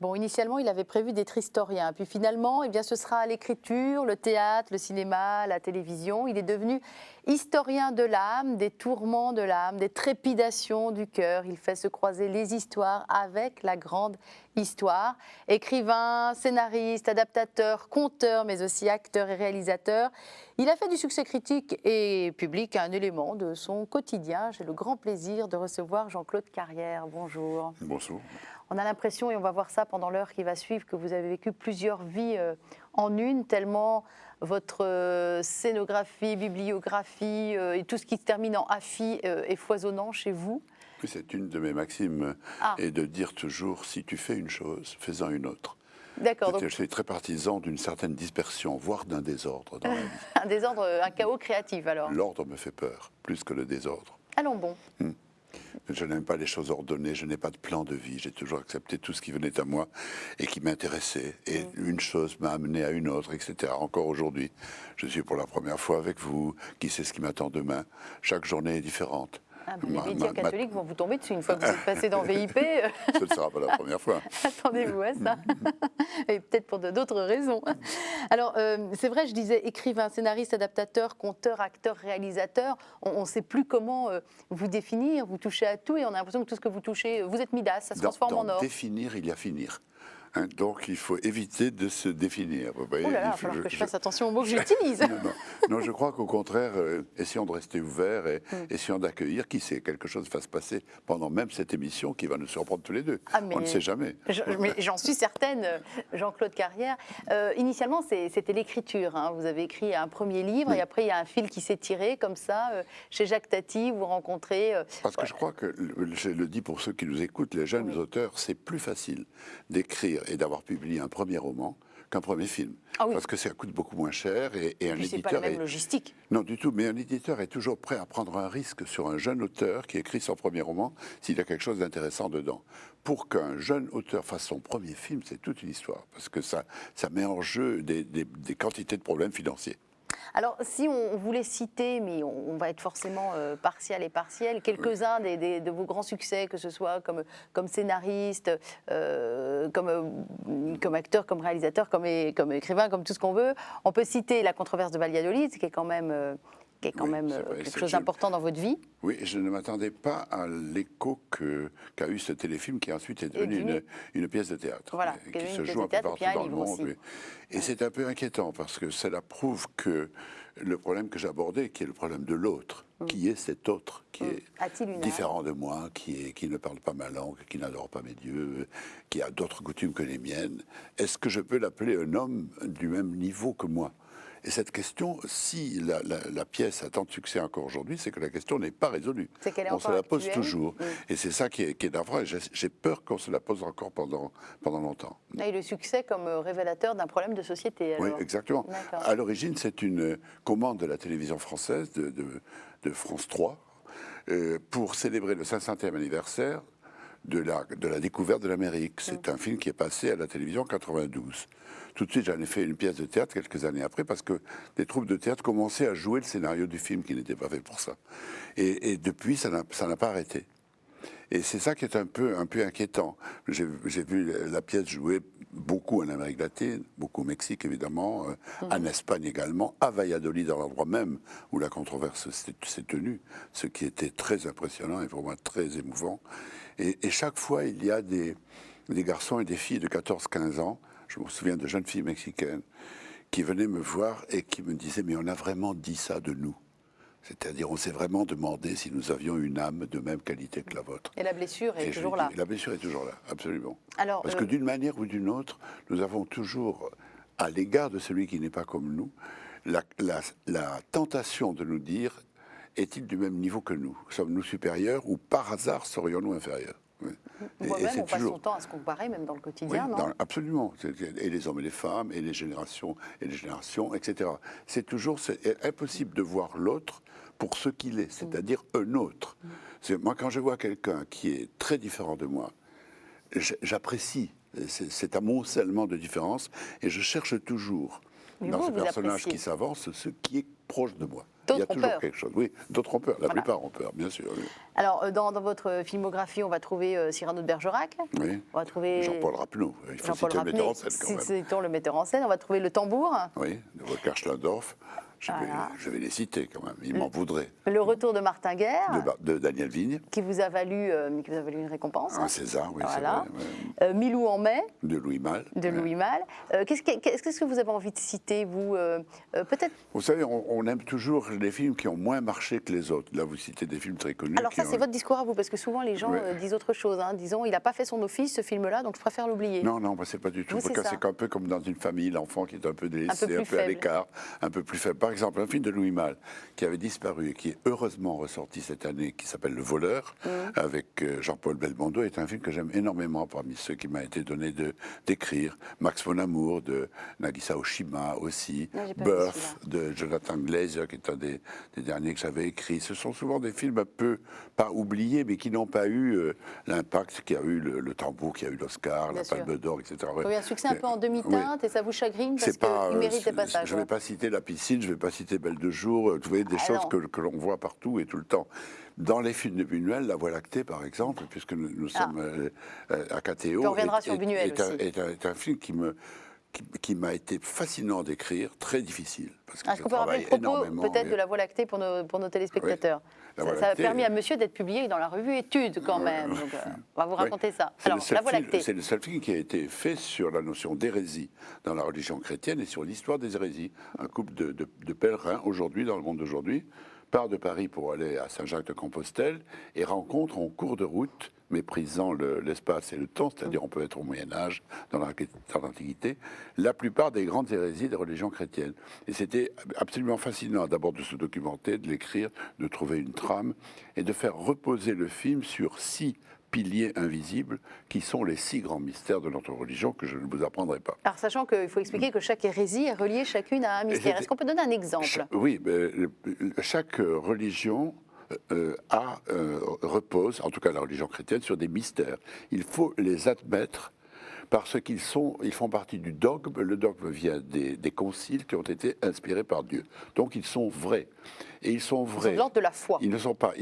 Bon, initialement, il avait prévu d'être historien. Puis finalement, eh bien, ce sera l'écriture, le théâtre, le cinéma, la télévision. Il est devenu historien de l'âme, des tourments de l'âme, des trépidations du cœur. Il fait se croiser les histoires avec la grande histoire. Écrivain, scénariste, adaptateur, conteur, mais aussi acteur et réalisateur. Il a fait du succès critique et public un élément de son quotidien. J'ai le grand plaisir de recevoir Jean-Claude Carrière. Bonjour. Bonjour. On a l'impression, et on va voir ça pendant l'heure qui va suivre, que vous avez vécu plusieurs vies en une, tellement votre scénographie, bibliographie et tout ce qui se termine en AFI est foisonnant chez vous. Oui, c'est une de mes maximes, et de dire toujours, si tu fais une chose, fais-en une autre. D'accord. Donc, Je suis très partisan d'une certaine dispersion, voire d'un désordre dans la vie. un désordre, un chaos créatif alors. L'ordre me fait peur, plus que le désordre. Allons bon. Je n'aime pas les choses ordonnées, je n'ai pas de plan de vie, j'ai toujours accepté tout ce qui venait à moi et qui m'intéressait. Et une chose m'a amené à une autre, etc. Encore aujourd'hui, je suis pour la première fois avec vous, qui sait ce qui m'attend demain. Chaque journée est différente. Ah, les médias catholiques vont vous tomber dessus une fois que vous êtes passé dans VIP. Ce ne sera pas la première fois. Attendez-vous à ça. Et peut-être pour d'autres raisons. Alors, c'est vrai, je disais écrivain, scénariste, adaptateur, conteur, acteur, réalisateur. On ne sait plus comment vous définir. Vous touchez à tout et on a l'impression que tout ce que vous touchez, vous êtes Midas, ça se transforme en or. Définir, il y a finir. Donc il faut éviter de se définir. Vous voyez, oh là là, il va falloir que je fasse attention aux mots que j'utilise. Non, je crois qu'au contraire, essayons de rester ouverts et essayons d'accueillir, qui sait, quelque chose va se passer pendant même cette émission qui va nous surprendre tous les deux. On ne sait jamais. Mais j'en suis certaine, Jean-Claude Carrière. Initialement, c'était l'écriture. Hein. Vous avez écrit un premier livre et après il y a un fil qui s'est tiré comme ça. Chez Jacques Tati, vous rencontrez... Parce que je crois que, je le dis pour ceux qui nous écoutent, les jeunes auteurs, c'est plus facile d'écrire et d'avoir publié un premier roman qu'un premier film. Ah oui. Parce que ça coûte beaucoup moins cher et un Puis c'est éditeur... pas la même logistique. Non, du tout, mais un éditeur est toujours prêt à prendre un risque sur un jeune auteur qui écrit son premier roman s'il y a quelque chose d'intéressant dedans. Pour qu'un jeune auteur fasse son premier film, c'est toute une histoire, parce que ça met en jeu des quantités de problèmes financiers. Alors, si on voulait citer, mais on va être forcément partial et partiel, quelques-uns de vos grands succès, que ce soit comme scénariste, comme acteur, comme réalisateur, comme écrivain, comme tout ce qu'on veut, on peut citer La controverse de Valladolid, qui est quand même... quelque chose d'important dans votre vie. Oui, je ne m'attendais pas à l'écho qu'a eu ce téléfilm qui ensuite est devenu une pièce de théâtre. Voilà, qui se joue un peu partout dans le monde. Aussi. Et c'est un peu inquiétant parce que cela prouve que le problème que j'abordais, qui est le problème de l'autre, qui est cet autre, qui est différent de moi, qui ne parle pas ma langue, qui n'adore pas mes dieux, qui a d'autres coutumes que les miennes, est-ce que je peux l'appeler un homme du même niveau que moi ? Et cette question, si la pièce a tant de succès encore aujourd'hui, c'est que la question n'est pas résolue. On se la pose toujours. Et c'est ça qui est navrant. J'ai peur qu'on se la pose encore pendant longtemps. Et le succès comme révélateur d'un problème de société. Alors. Oui, exactement. À l'origine, c'est une commande de la télévision française, de France 3, pour célébrer le 500e anniversaire de la découverte de l'Amérique. C'est un film qui est passé à la télévision en 92. Tout de suite, j'en ai fait une pièce de théâtre quelques années après parce que des troupes de théâtre commençaient à jouer le scénario du film qui n'était pas fait pour ça. Et depuis, ça n'a pas arrêté. Et c'est ça qui est un peu inquiétant. J'ai vu la pièce jouer beaucoup en Amérique latine, beaucoup au Mexique évidemment, en Espagne également, à Valladolid, dans l'endroit même où la controverse s'est tenue, ce qui était très impressionnant et pour moi très émouvant. Et chaque fois, il y a des garçons et des filles de 14-15 ans, je me souviens de jeunes filles mexicaines, qui venaient me voir et qui me disaient « mais on a vraiment dit ça de nous ». C'est-à-dire, on s'est vraiment demandé si nous avions une âme de même qualité que la vôtre. Et la blessure est toujours là. La blessure est toujours là, absolument. Alors, parce que d'une manière ou d'une autre, nous avons toujours, à l'égard de celui qui n'est pas comme nous, la tentation de nous dire « est-il du même niveau que nous ? Sommes-nous supérieurs ou par hasard serions-nous inférieurs ?» Moi-même, on passe son temps à se comparer, même dans le quotidien, non ? Absolument. Et les hommes et les femmes, et les générations, etc. C'est toujours impossible de voir l'autre pour ce qu'il est, c'est-à-dire un autre. Moi, quand je vois quelqu'un qui est très différent de moi, j'apprécie cet amoncellement de différences, et je cherche toujours, dans ce personnage qui s'avance, ce qui est proche de moi. Il y a D'autres ont toujours peur. quelque chose. Oui, d'autres ont peur. La Voilà. plupart ont peur, bien sûr. Oui. Alors, dans votre filmographie, on va trouver Cyrano de Bergerac. Oui. On va trouver Jean-Paul Rapneau. Il faut Jean-Paul citer le metteur Rapneau, en scène quand même. citons le metteur en scène. On va trouver le tambour. Oui, de Volker Schlendorf. Voilà. Je vais les citer quand même. Ils m'en voudraient. Le retour de Martin Guerre, De Daniel Vigne. qui vous a valu une récompense. Un César, oui, Voilà. c'est vrai. Milou en mai, De Louis Malle. de Louis Malle. Qu'est-ce que vous avez envie de citer, vous peut-être. Vous savez, on aime toujours les films qui ont moins marché que les autres. Là, vous citez des films très connus. Alors ça, c'est votre discours à vous, parce que souvent les gens Ouais. disent autre chose. Disons, il n'a pas fait son office, ce film-là, donc je préfère l'oublier. Non, moi, c'est pas du tout. Vous, c'est ça. C'est un peu comme dans une famille, l'enfant qui est un peu délaissé, plus un peu à faible. l'écart, un peu plus faible. Par exemple, un film de Louis Malle qui avait disparu et qui est heureusement ressorti cette année, qui s'appelle Le Voleur, avec Jean-Paul Belmondo, est un film que j'aime énormément parmi ceux qui m'a été donné d'écrire. Max von Amour de Nagisa Oshima aussi. Non, j'ai pas vu Birth de Jonathan Glazer, qui est un des derniers que j'avais écrit. Ce sont souvent des films un peu, pas oubliés, mais qui n'ont pas eu l'impact qu'a eu le Tambour, qui a eu l'Oscar, Bien la sûr. Palme d'Or, etc. Il y a eu un succès un peu en demi-teinte et ça vous chagrine parce C'est pas, qu'il méritait pas ça. je ne vais pas citer La Piscine, je ne vais pas citer Belle de jour, vous voyez, des Ah choses non. que l'on voit partout et tout le temps. Dans les films de Buñuel, La Voie lactée, par exemple, puisque nous sommes à KTO, Puis on reviendra sur Buñuel aussi. est un film qui m'a été fascinant d'écrire, très difficile. Parce que Est-ce je qu'on peut rappeler travaille le propos énormément, peut-être et- de La Voie lactée pour nos téléspectateurs? La Ça Voie a lactée, permis à monsieur d'être publié dans la revue Études quand même. Donc, on va vous raconter ça. Alors, La Voie lactée. C'est le seul film qui a été fait sur la notion d'hérésie dans la religion chrétienne et sur l'histoire des hérésies. Un couple de pèlerins, aujourd'hui, dans le monde d'aujourd'hui, part de Paris pour aller à Saint-Jacques-de-Compostelle et rencontre en cours de route, méprisant l'espace et le temps, c'est-à-dire on peut être au Moyen-Âge, dans l'Antiquité, la plupart des grandes hérésies des religions chrétiennes. Et c'était absolument fascinant d'abord de se documenter, de l'écrire, de trouver une trame et de faire reposer le film sur 6 piliers invisibles qui sont les 6 grands mystères de notre religion que je ne vous apprendrai pas. Alors, sachant qu'il faut expliquer que chaque hérésie est reliée chacune à un mystère. Est-ce qu'on peut donner un exemple? Oui, chaque religion repose, en tout cas la religion chrétienne, sur des mystères. Il faut les admettre parce qu'ils font partie du dogme. Le dogme vient des conciles qui ont été inspirés par Dieu. Donc ils sont vrais. Et ils sont vrais. Ils sont de l'ordre de la foi. Ils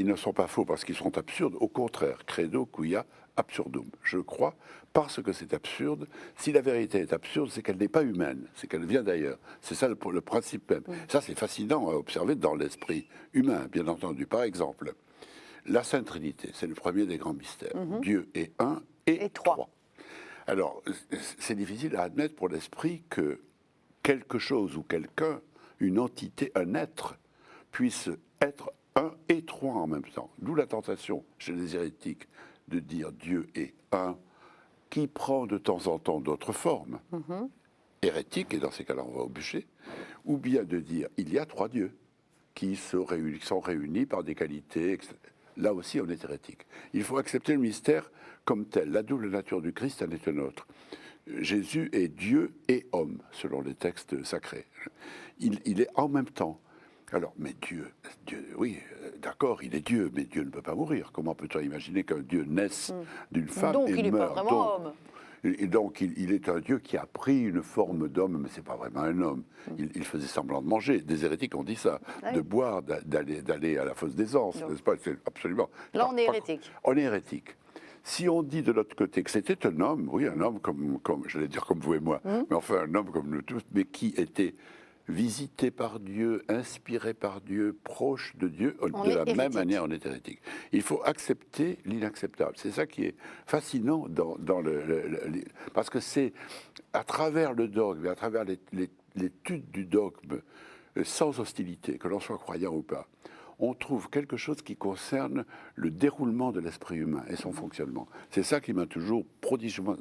ne sont pas faux parce qu'ils sont absurdes. Au contraire, credo quia absurdum. Je crois parce que c'est absurde. Si la vérité est absurde, c'est qu'elle n'est pas humaine, c'est qu'elle vient d'ailleurs. C'est ça le principe même. Ça, c'est fascinant à observer dans l'esprit humain, bien entendu. Par exemple, la Sainte Trinité, c'est le premier des grands mystères. Dieu est un et trois. Alors, c'est difficile à admettre pour l'esprit que quelque chose ou quelqu'un, une entité, un être, puisse être un et trois en même temps. D'où la tentation chez les hérétiques de dire Dieu est un, qui prend de temps en temps d'autres formes, hérétiques, et dans ces cas-là on va au bûcher, ou bien de dire il y a 3 dieux qui sont réunis par des qualités, etc. Là aussi on est hérétique. Il faut accepter le mystère comme tel. La double nature du Christ en est un autre. Jésus est Dieu et homme, selon les textes sacrés. Il est en même temps. Alors, mais Dieu, oui, d'accord, il est Dieu, mais Dieu ne peut pas mourir. Comment peut-on imaginer qu'un Dieu naisse d'une femme Donc, et il n'est pas meure vraiment homme. Et donc, il est un Dieu qui a pris une forme d'homme, mais c'est pas vraiment un homme. Il faisait semblant de manger. Des hérétiques ont dit ça, Oui. de boire, d'aller à la fosse des anses, n'est-ce pas? C'est absolument. Là, on est hérétique. On est hérétique. Si on dit de l'autre côté que c'était un homme, oui, un homme comme j'allais dire comme vous et moi, mais enfin un homme comme nous tous, mais qui était visité par Dieu, inspiré par Dieu, proche de Dieu, de la même manière on est hérétique. Il faut accepter l'inacceptable. C'est ça qui est fascinant parce que c'est à travers le dogme, et à travers l'étude du dogme, sans hostilité, que l'on soit croyant ou pas, on trouve quelque chose qui concerne le déroulement de l'esprit humain et son fonctionnement. C'est ça qui m'a toujours prodigieusement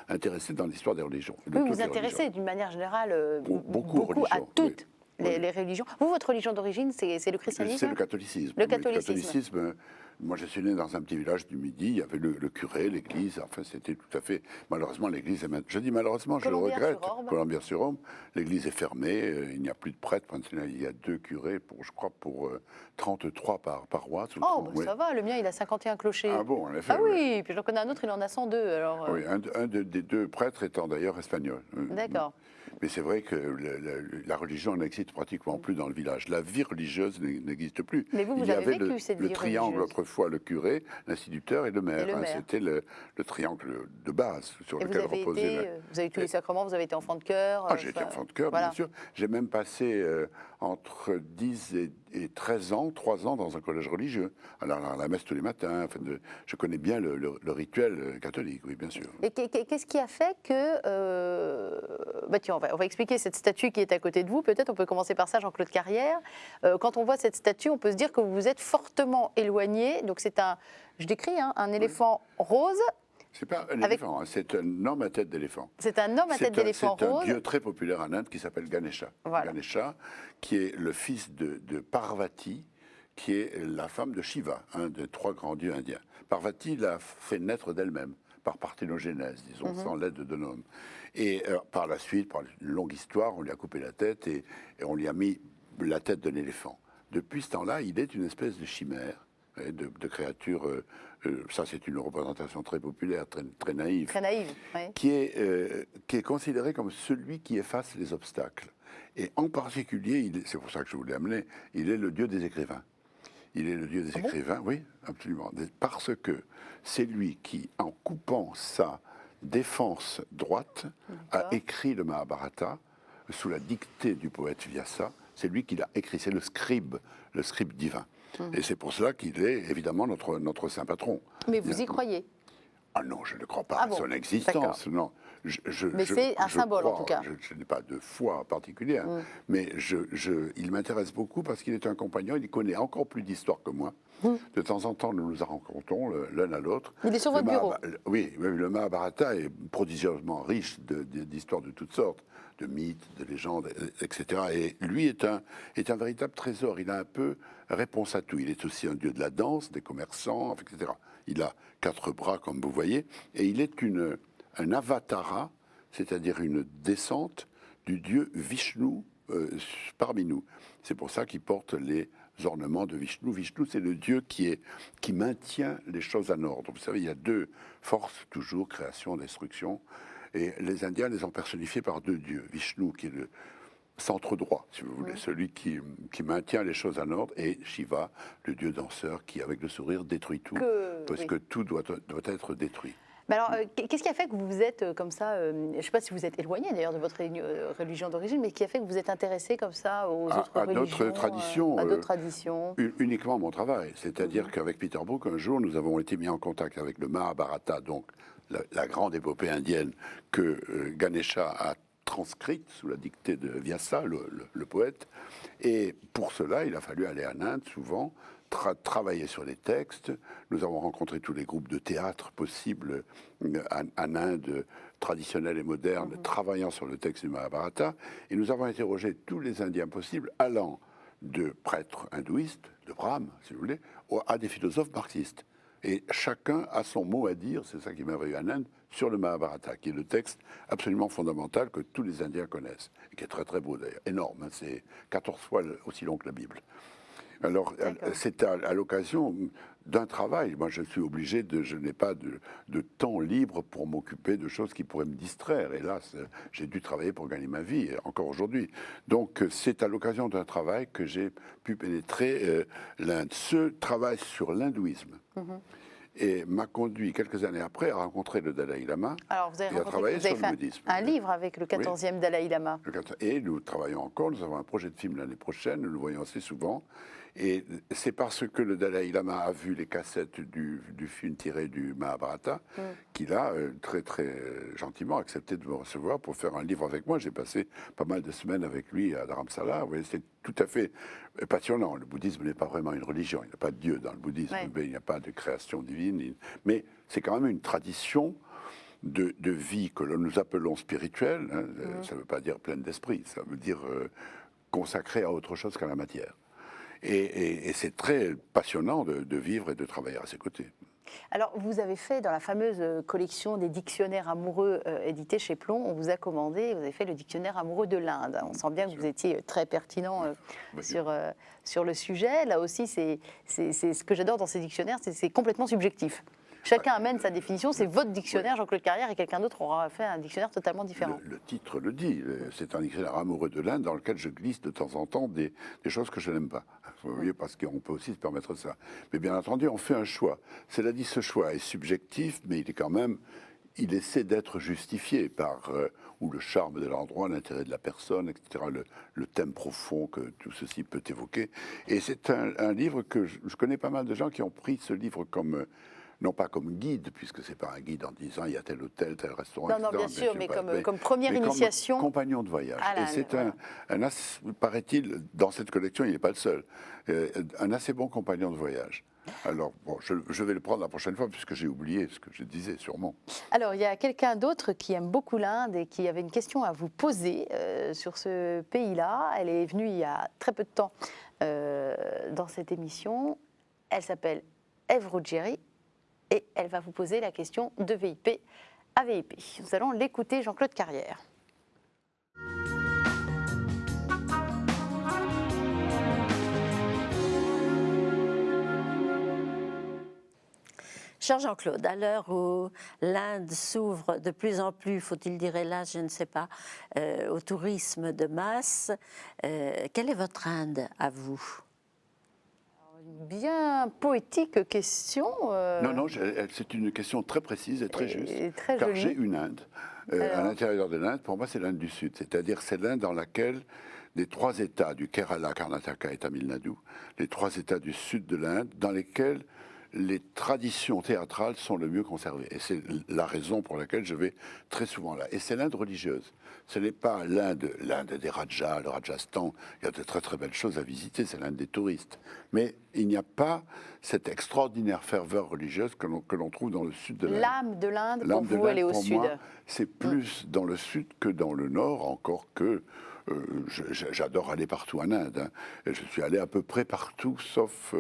intéressé dans l'histoire des religions. Vous vous intéressez d'une manière générale beaucoup aux à religions, toutes oui. les religions. Vous, votre religion d'origine, c'est le christianisme? C'est le catholicisme. Le Oui, catholicisme. Moi, je suis né dans un petit village du Midi. Il y avait le curé, l'église. Enfin, c'était tout à fait. Malheureusement, l'église est maintenant. Je dis malheureusement, je le regrette. Colombières-sur-Orbe. L'église est fermée. Il n'y a plus de prêtres. Il y a 2 curés, je crois, pour 33 par paroisse. Oh, bah, ça va. Le mien, il a 51 clochers. Ah bon, en effet. Ah oui, puis j'en connais un autre, il en a 102. Alors, Oui, des 2 prêtres étant d'ailleurs espagnol. D'accord. Mais c'est vrai que la religion n'existe pratiquement plus dans le village. La vie religieuse n'existe plus. Mais vous Il y avez avait vécu cette le vie triangle religieuse. autrefois, le curé, l'instituteur et le maire. Et le maire. C'était le triangle de base sur Et vous lequel avez reposait été, vous avez eu tous les sacrements, vous avez été enfant de cœur. Ah, j'ai été enfant de cœur, voilà. bien sûr. J'ai même passé entre 10 et 13 ans, 3 ans dans un collège religieux. Alors, à la messe tous les matins. Enfin, je connais bien le rituel catholique, oui, bien sûr. Et qu'est-ce qui a fait que... bah tiens, on va expliquer cette statue qui est à côté de vous. Peut-être on peut commencer par ça, Jean-Claude Carrière. Quand on voit cette statue, on peut se dire que vous vous êtes fortement éloigné. Donc c'est un, je décris, hein, un éléphant rose. C'est pas un éléphant, hein, c'est un homme à tête d'éléphant. C'est un homme à tête d'éléphant C'est un rose. dieu très populaire en Inde qui s'appelle Ganesha. Voilà. Ganesha, qui est le fils de Parvati, qui est la femme de Shiva, un des 3 grands dieux indiens. Parvati l'a fait naître d'elle-même, par parthénogenèse, disons, sans l'aide d'un homme. Et par la suite, par une longue histoire, on lui a coupé la tête et on lui a mis la tête d'un éléphant. Depuis ce temps-là, il est une espèce de chimère, de créature, ça c'est une représentation très populaire, très naïve. Très naïve, oui. Qui est considéré comme celui qui efface les obstacles. Et en particulier, c'est pour ça que je voulais amener, il est le dieu des écrivains. Il est le dieu des écrivains, oui, absolument. Parce que c'est lui qui, en coupant sa défense droite, a écrit le Mahabharata sous la dictée du poète Vyasa. C'est lui qui l'a écrit, c'est le scribe divin. Et c'est pour cela qu'il est évidemment notre saint patron. Mais vous y croyez? Ah non, je ne crois pas Ah à bon, son existence, non. Mais c'est un symbole, en tout cas. Je n'ai pas de foi particulière, mais il m'intéresse beaucoup parce qu'il est un compagnon, il connaît encore plus d'histoire que moi. De temps en temps, nous nous rencontrons l'un à l'autre. Il est sur votre bureau. Oui, le Mahabharata est prodigieusement riche d'histoires de toutes sortes, de mythes, de légendes, etc. Et lui est un véritable trésor. Il a un peu réponse à tout. Il est aussi un dieu de la danse, des commerçants, etc. Il a 4 bras, comme vous voyez, et il est un avatara, c'est-à-dire une descente du dieu Vishnu parmi nous. C'est pour ça qu'il porte les ornements de Vishnu. Vishnu, c'est le dieu qui maintient les choses en ordre. Vous savez, il y a 2 forces, toujours, création, destruction, et les Indiens les ont personnifiés par 2 dieux. Vishnu, qui est le centre droit, si vous voulez, celui qui maintient les choses en ordre, et Shiva, le dieu danseur, qui, avec le sourire, détruit tout, parce que tout doit être détruit. Mais alors, qu'est-ce qui a fait que vous vous êtes comme ça, je ne sais pas si vous êtes éloigné d'ailleurs de votre religion d'origine, mais qui a fait que vous vous êtes intéressé comme ça aux autres religions, à d'autres traditions Uniquement mon travail. C'est-à-dire qu'avec Peter Brook, un jour, nous avons été mis en contact avec le Mahabharata, donc la grande épopée indienne que Ganesha a transcrite sous la dictée de Vyasa, le poète. Et pour cela, il a fallu aller en Inde souvent, travailler sur les textes. Nous avons rencontré tous les groupes de théâtre possibles en Inde, traditionnels et modernes, travaillant sur le texte du Mahabharata. Et nous avons interrogé tous les Indiens possibles, allant de prêtres hindouistes, de Brahmes, si vous voulez, à des philosophes marxistes. Et chacun a son mot à dire, c'est ça qui m'a réussi en Inde, sur le Mahabharata, qui est le texte absolument fondamental que tous les Indiens connaissent, et qui est très très beau d'ailleurs, énorme, hein, c'est 14 fois aussi long que la Bible. Alors, c'est à l'occasion d'un travail. Moi, je suis obligé je n'ai pas de temps libre pour m'occuper de choses qui pourraient me distraire. Hélas, j'ai dû travailler pour gagner ma vie, encore aujourd'hui. Donc, c'est à l'occasion d'un travail que j'ai pu pénétrer l'Inde. Ce travail sur l'hindouisme. Et m'a conduit quelques années après à rencontrer le Dalai Lama. Alors vous avez fait un livre avec le 14e Dalai Lama. Et nous travaillons encore, nous avons un projet de film l'année prochaine, nous le voyons assez souvent. Et c'est parce que le Dalai Lama a vu les cassettes du film tiré du Mahabharata qu'il a très très gentiment accepté de me recevoir pour faire un livre avec moi. J'ai passé pas mal de semaines avec lui à Dharamsala. C'est tout à fait passionnant. Le bouddhisme n'est pas vraiment une religion. Il n'y a pas de Dieu dans le bouddhisme. Il n'y a pas de création divine. Mais c'est quand même une tradition de vie que nous appelons spirituelle. Hein. Ça ne veut pas dire pleine d'esprit. Ça veut dire consacrée à autre chose qu'à la matière. Et c'est très passionnant de vivre et de travailler à ses côtés. Alors, vous avez fait, dans la fameuse collection des dictionnaires amoureux édité chez Plon, on vous a commandé, vous avez fait le dictionnaire amoureux de l'Inde. On sent bien que vous étiez très pertinent sur le sujet. Là aussi, c'est ce que j'adore dans ces dictionnaires, c'est complètement subjectif. Chacun amène sa définition, c'est votre dictionnaire, Jean-Claude Carrière, et quelqu'un d'autre aura fait un dictionnaire totalement différent. Le titre le dit, c'est un dictionnaire amoureux de l'Inde dans lequel je glisse de temps en temps des choses que je n'aime pas. Vous voyez, parce qu'on peut aussi se permettre ça. Mais bien entendu, on fait un choix. Cela dit, ce choix est subjectif, mais il est quand même, il essaie d'être justifié par ou le charme de l'endroit, l'intérêt de la personne, etc., le thème profond que tout ceci peut évoquer. Et c'est un livre que je connais pas mal de gens qui ont pris ce livre comme non pas comme guide, puisque c'est pas un guide en disant il y a tel hôtel, tel restaurant, Non, non, etc., bien sûr, mais pas, comme première mais initiation. Comme compagnon de voyage. Ah là, et c'est voilà. paraît-il, dans cette collection, il n'est pas le seul, un assez bon compagnon de voyage. Alors, bon, je vais le prendre la prochaine fois, puisque j'ai oublié ce que je disais, sûrement. Alors, il y a quelqu'un d'autre qui aime beaucoup l'Inde et qui avait une question à vous poser sur ce pays-là. Elle est venue il y a très peu de temps dans cette émission. Elle s'appelle Ève Ruggieri et elle va vous poser la question de VIP à VIP. Nous allons l'écouter, Jean-Claude Carrière. Cher Jean-Claude, à l'heure où l'Inde s'ouvre de plus en plus, faut-il dire hélas, je ne sais pas, au tourisme de masse, quelle est votre Inde à vous? Une bien poétique question. Non, c'est une question très précise et très juste. Très car jolie. j'ai une Inde. À l'intérieur de l'Inde, pour moi, c'est l'Inde du Sud. C'est-à-dire, c'est l'Inde dans laquelle les trois États du Kerala, Karnataka et Tamil Nadu, les trois États du sud de l'Inde, dans lesquels les traditions théâtrales sont le mieux conservées. Et c'est la raison pour laquelle je vais très souvent là. Et c'est l'Inde religieuse. Ce n'est pas l'Inde des Rajas, le Rajasthan. Il y a de très très belles choses à visiter, c'est l'Inde des touristes. Mais il n'y a pas cette extraordinaire ferveur religieuse que l'on trouve dans le sud de l'Inde. L'âme de l'Inde, pour vous, elle est au sud. C'est plus dans le sud que dans le nord, encore que j'adore aller partout en Inde. Hein. Et je suis allé à peu près partout, sauf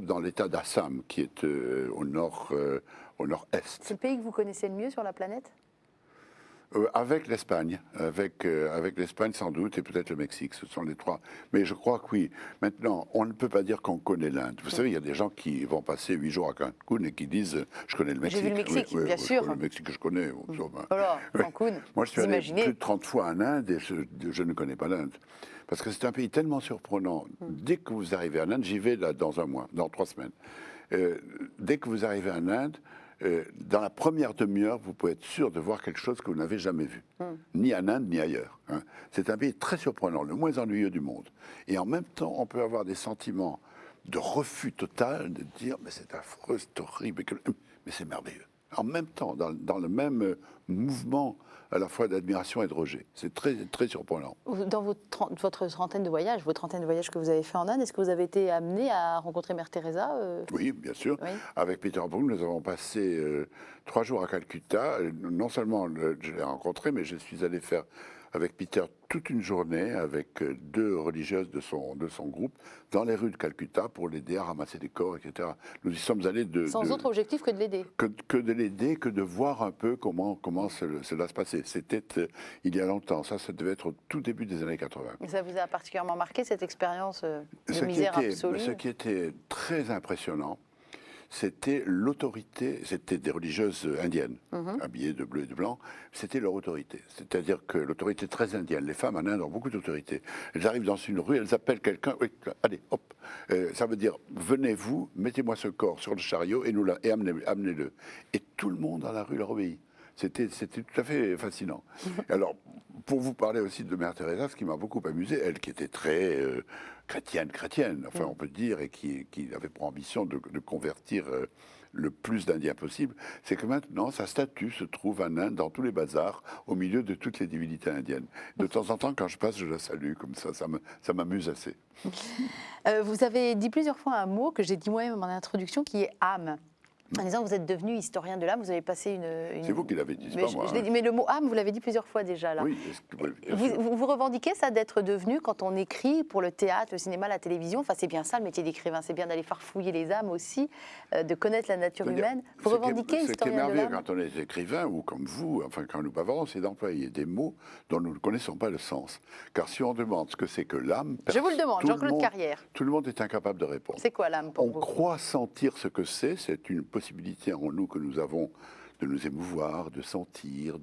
dans l'état d'Assam, qui est au nord-est. C'est le pays que vous connaissez le mieux sur la planète ? Avec l'Espagne, avec l'Espagne sans doute, et peut-être le Mexique, ce sont les trois. Mais je crois que oui. Maintenant, on ne peut pas dire qu'on connaît l'Inde. Vous savez, il y a des gens qui vont passer 8 jours à Cancun et qui disent « je connais le Mexique ». J'ai vu le Mexique, bien sûr. Le Mexique que je connais. Voilà, Cancun, Moi, je suis allé imaginez. plus de 30 fois en Inde et je ne connais pas l'Inde. Parce que c'est un pays tellement surprenant. Dès que vous arrivez en Inde, j'y vais là dans un mois, dans 3 semaines. Dès que vous arrivez en Inde, dans la première demi-heure, vous pouvez être sûr de voir quelque chose que vous n'avez jamais vu, ni en Inde, ni ailleurs. Hein. C'est un pays très surprenant, le moins ennuyeux du monde. Et en même temps, on peut avoir des sentiments de refus total, de dire « mais c'est affreux, c'est horrible, mais c'est merveilleux ». En même temps, dans le même mouvement à la fois d'admiration et de rejet. C'est très, très surprenant. Dans votre trentaine de voyages, vos trentaines de voyages que vous avez fait en Inde, est-ce que vous avez été amené à rencontrer Mère Teresa Oui, bien sûr. Oui. Avec Peter Brook, nous avons passé 3 jours à Calcutta. Non seulement je l'ai rencontré, mais je suis allé faire avec Peter toute une journée avec 2 religieuses de son groupe dans les rues de Calcutta pour l'aider à ramasser des corps, etc. Nous y sommes allés sans autre objectif que de l'aider. Que de l'aider, que de voir un peu comment cela se passait. C'était il y a longtemps, ça devait être au tout début des années 80. Et ça vous a particulièrement marqué, cette expérience de misère absolue? Ce qui était très impressionnant, c'était l'autorité, c'était des religieuses indiennes, habillées de bleu et de blanc, c'était leur autorité. C'est-à-dire que l'autorité très indienne, les femmes en Inde ont beaucoup d'autorité. Elles arrivent dans une rue, elles appellent quelqu'un, oui, allez, hop, ça veut dire, venez-vous, mettez-moi ce corps sur le chariot et amenez-le. Et tout le monde dans la rue leur obéit. C'était tout à fait fascinant. Alors, pour vous parler aussi de Mère Teresa, ce qui m'a beaucoup amusé, elle qui était très chrétienne, enfin on peut dire, et qui avait pour ambition de convertir le plus d'Indiens possible, c'est que maintenant sa statue se trouve en Inde, dans tous les bazars, au milieu de toutes les divinités indiennes. De temps en temps, quand je passe, je la salue, comme ça m'amuse assez. Vous avez dit plusieurs fois un mot que j'ai dit moi-même en introduction, qui est âme. En disant que vous êtes devenu historien de l'âme, vous avez passé une... C'est vous qui l'avez dit, c'est pas moi. Je l'ai dit, mais le mot âme, vous l'avez dit plusieurs fois déjà là. Oui, vous revendiquez ça d'être devenu, quand on écrit pour le théâtre, le cinéma, la télévision, enfin c'est bien ça le métier d'écrivain, c'est bien d'aller farfouiller les âmes aussi, de connaître la nature humaine. Vous revendiquez historien de l'âme. Ce qui est merveilleux quand on est écrivain, ou comme vous, enfin quand nous bavarons, c'est d'employer des mots dont nous ne connaissons pas le sens. Car si on demande ce que c'est que l'âme... Je vous le demande, Jean-Claude Carrière. Tout le monde est incapable de répondre. C'est quoi l'âme pour vous ? On croit sentir ce que c'est une possibilité possibilité en nous que nous avons de nous émouvoir, de sentir,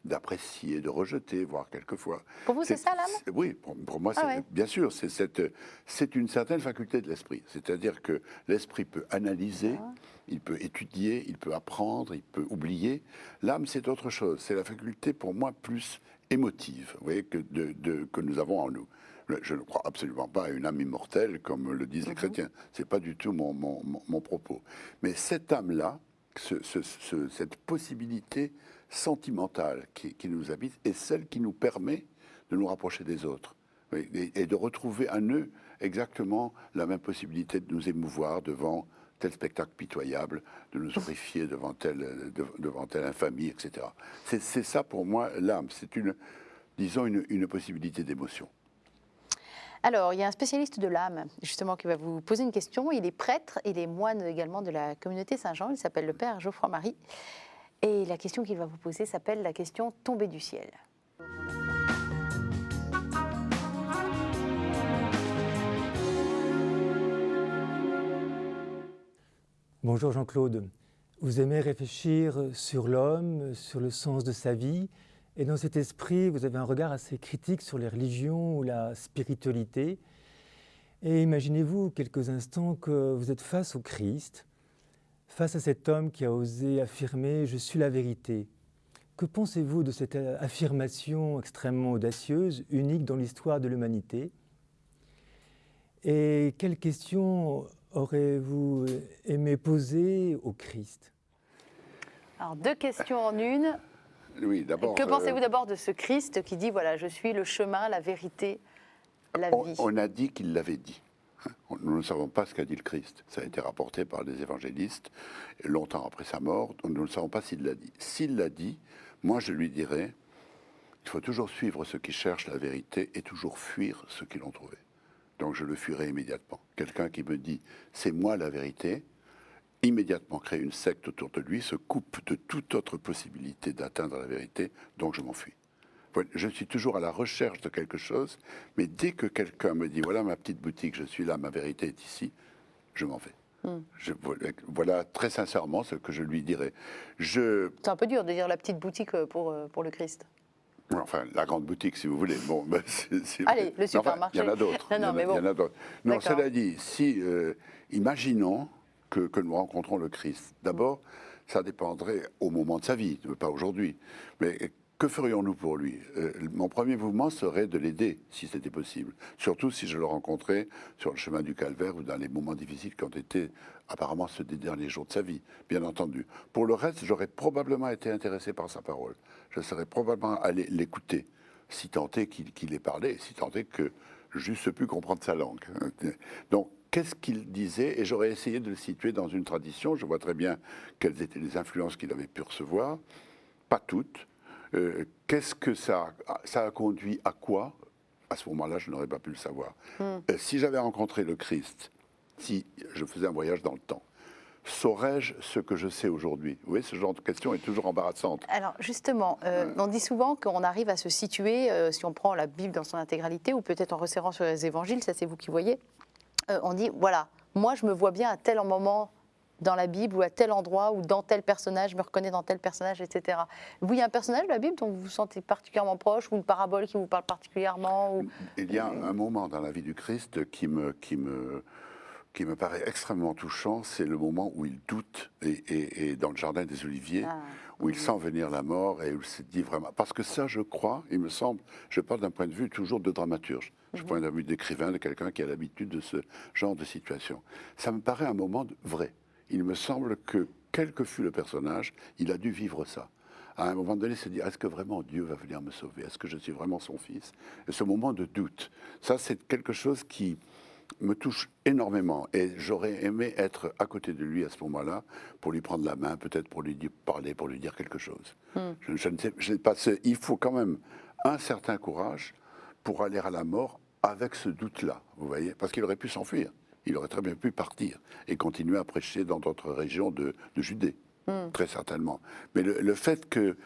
d'apprécier, de rejeter, voire quelquefois. Pour vous, c'est ça l'âme? Oui, pour moi, Ah ouais. bien sûr, c'est une certaine faculté de l'esprit. C'est-à-dire que l'esprit peut analyser, il peut étudier, il peut apprendre, il peut oublier. L'âme, c'est autre chose. C'est la faculté, pour moi, plus émotive, vous voyez, que nous avons en nous. Je ne crois absolument pas à une âme immortelle, comme le disent les chrétiens. Ce n'est pas du tout mon propos. Mais cette âme-là, cette possibilité sentimentale qui nous habite est celle qui nous permet de nous rapprocher des autres, oui, et de retrouver en eux exactement la même possibilité de nous émouvoir devant tel spectacle pitoyable, de nous horrifier devant telle infamie, etc. C'est ça pour moi l'âme, c'est disons une possibilité d'émotion. Alors, il y a un spécialiste de l'âme, justement, qui va vous poser une question. Il est prêtre, il est moine également de la communauté Saint-Jean. Il s'appelle le Père Geoffroy-Marie. Et la question qu'il va vous poser s'appelle la question tombée du ciel. Bonjour Jean-Claude. Vous aimez réfléchir sur l'homme, sur le sens de sa vie. Et dans cet esprit, vous avez un regard assez critique sur les religions ou la spiritualité. Et imaginez-vous quelques instants que vous êtes face au Christ, face à cet homme qui a osé affirmer « Je suis la vérité ». Que pensez-vous de cette affirmation extrêmement audacieuse, unique dans l'histoire de l'humanité? Et quelles questions aurez-vous aimé poser au Christ? Alors, 2 questions en une. Oui, d'abord. Que pensez-vous d'abord de ce Christ qui dit, voilà, je suis le chemin, la vérité, la vie? On a dit qu'il l'avait dit. Nous ne savons pas ce qu'a dit le Christ. Ça a été rapporté par les évangélistes longtemps après sa mort. Nous ne savons pas s'il l'a dit. S'il l'a dit, moi je lui dirais, il faut toujours suivre ceux qui cherchent la vérité et toujours fuir ceux qui l'ont trouvée. Donc je le fuirai immédiatement. Quelqu'un qui me dit, c'est moi la vérité, immédiatement crée une secte autour de lui, se coupe de toute autre possibilité d'atteindre la vérité, donc je m'enfuis. Je suis toujours à la recherche de quelque chose, mais dès que quelqu'un me dit, voilà ma petite boutique, je suis là, ma vérité est ici, je m'en vais. Voilà très sincèrement ce que je lui dirais. C'est un peu dur de dire la petite boutique pour le Christ. Enfin, la grande boutique, si vous voulez. Bon, ben, Allez, le supermarché. Enfin, il y en a d'autres. Il y en a d'autres. Non, cela dit, imaginons que nous rencontrons le Christ. D'abord, ça dépendrait au moment de sa vie, pas aujourd'hui. Mais que ferions-nous pour lui? Mon premier mouvement serait de l'aider, si c'était possible. Surtout si je le rencontrais sur le chemin du calvaire ou dans les moments difficiles qui ont été apparemment ceux des derniers jours de sa vie, bien entendu. Pour le reste, j'aurais probablement été intéressé par sa parole. Je serais probablement allé l'écouter, si tant est qu'il ait parlé, si tant est que j'eusse pu comprendre sa langue. Donc, qu'est-ce qu'il disait? Et j'aurais essayé de le situer dans une tradition. Je vois très bien quelles étaient les influences qu'il avait pu recevoir. Pas toutes. Qu'est-ce que ça a conduit à quoi? À ce moment-là, je n'aurais pas pu le savoir. Si j'avais rencontré le Christ, si je faisais un voyage dans le temps, saurais-je ce que je sais aujourd'hui? Vous voyez, ce genre de question est toujours embarrassante. Alors justement, on dit souvent qu'on arrive à se situer, si on prend la Bible dans son intégralité, ou peut-être en resserrant sur les évangiles, ça c'est vous qui voyez, on dit, voilà, moi je me vois bien à tel moment dans la Bible, ou à tel endroit, ou dans tel personnage, je me reconnais dans tel personnage, etc. Vous, il y a un personnage de la Bible dont vous vous sentez particulièrement proche, ou une parabole qui vous parle particulièrement ou... Il y a un moment dans la vie du Christ qui me paraît extrêmement touchant, c'est le moment où il doute, et dans le jardin des Oliviers, où il sent venir la mort, et où il se dit vraiment... Parce que ça, je crois, il me semble, je parle d'un point de vue toujours de dramaturge, je point de vue d'écrivain, de quelqu'un qui a l'habitude de ce genre de situation. Ça me paraît un moment vrai. Il me semble que, quel que fût le personnage, il a dû vivre ça. À un moment donné, se dire, est-ce que vraiment Dieu va venir me sauver? Est-ce que je suis vraiment son fils? Et ce moment de doute, ça, c'est quelque chose qui me touche énormément. Et j'aurais aimé être à côté de lui à ce moment-là, pour lui prendre la main, peut-être pour lui parler, pour lui dire quelque chose. Je ne sais pas, il faut quand même un certain courage pour aller à la mort avec ce doute-là, vous voyez? Parce qu'il aurait pu s'enfuir. Il aurait très bien pu partir et continuer à prêcher dans d'autres régions de Judée, très certainement. Mais le fait que,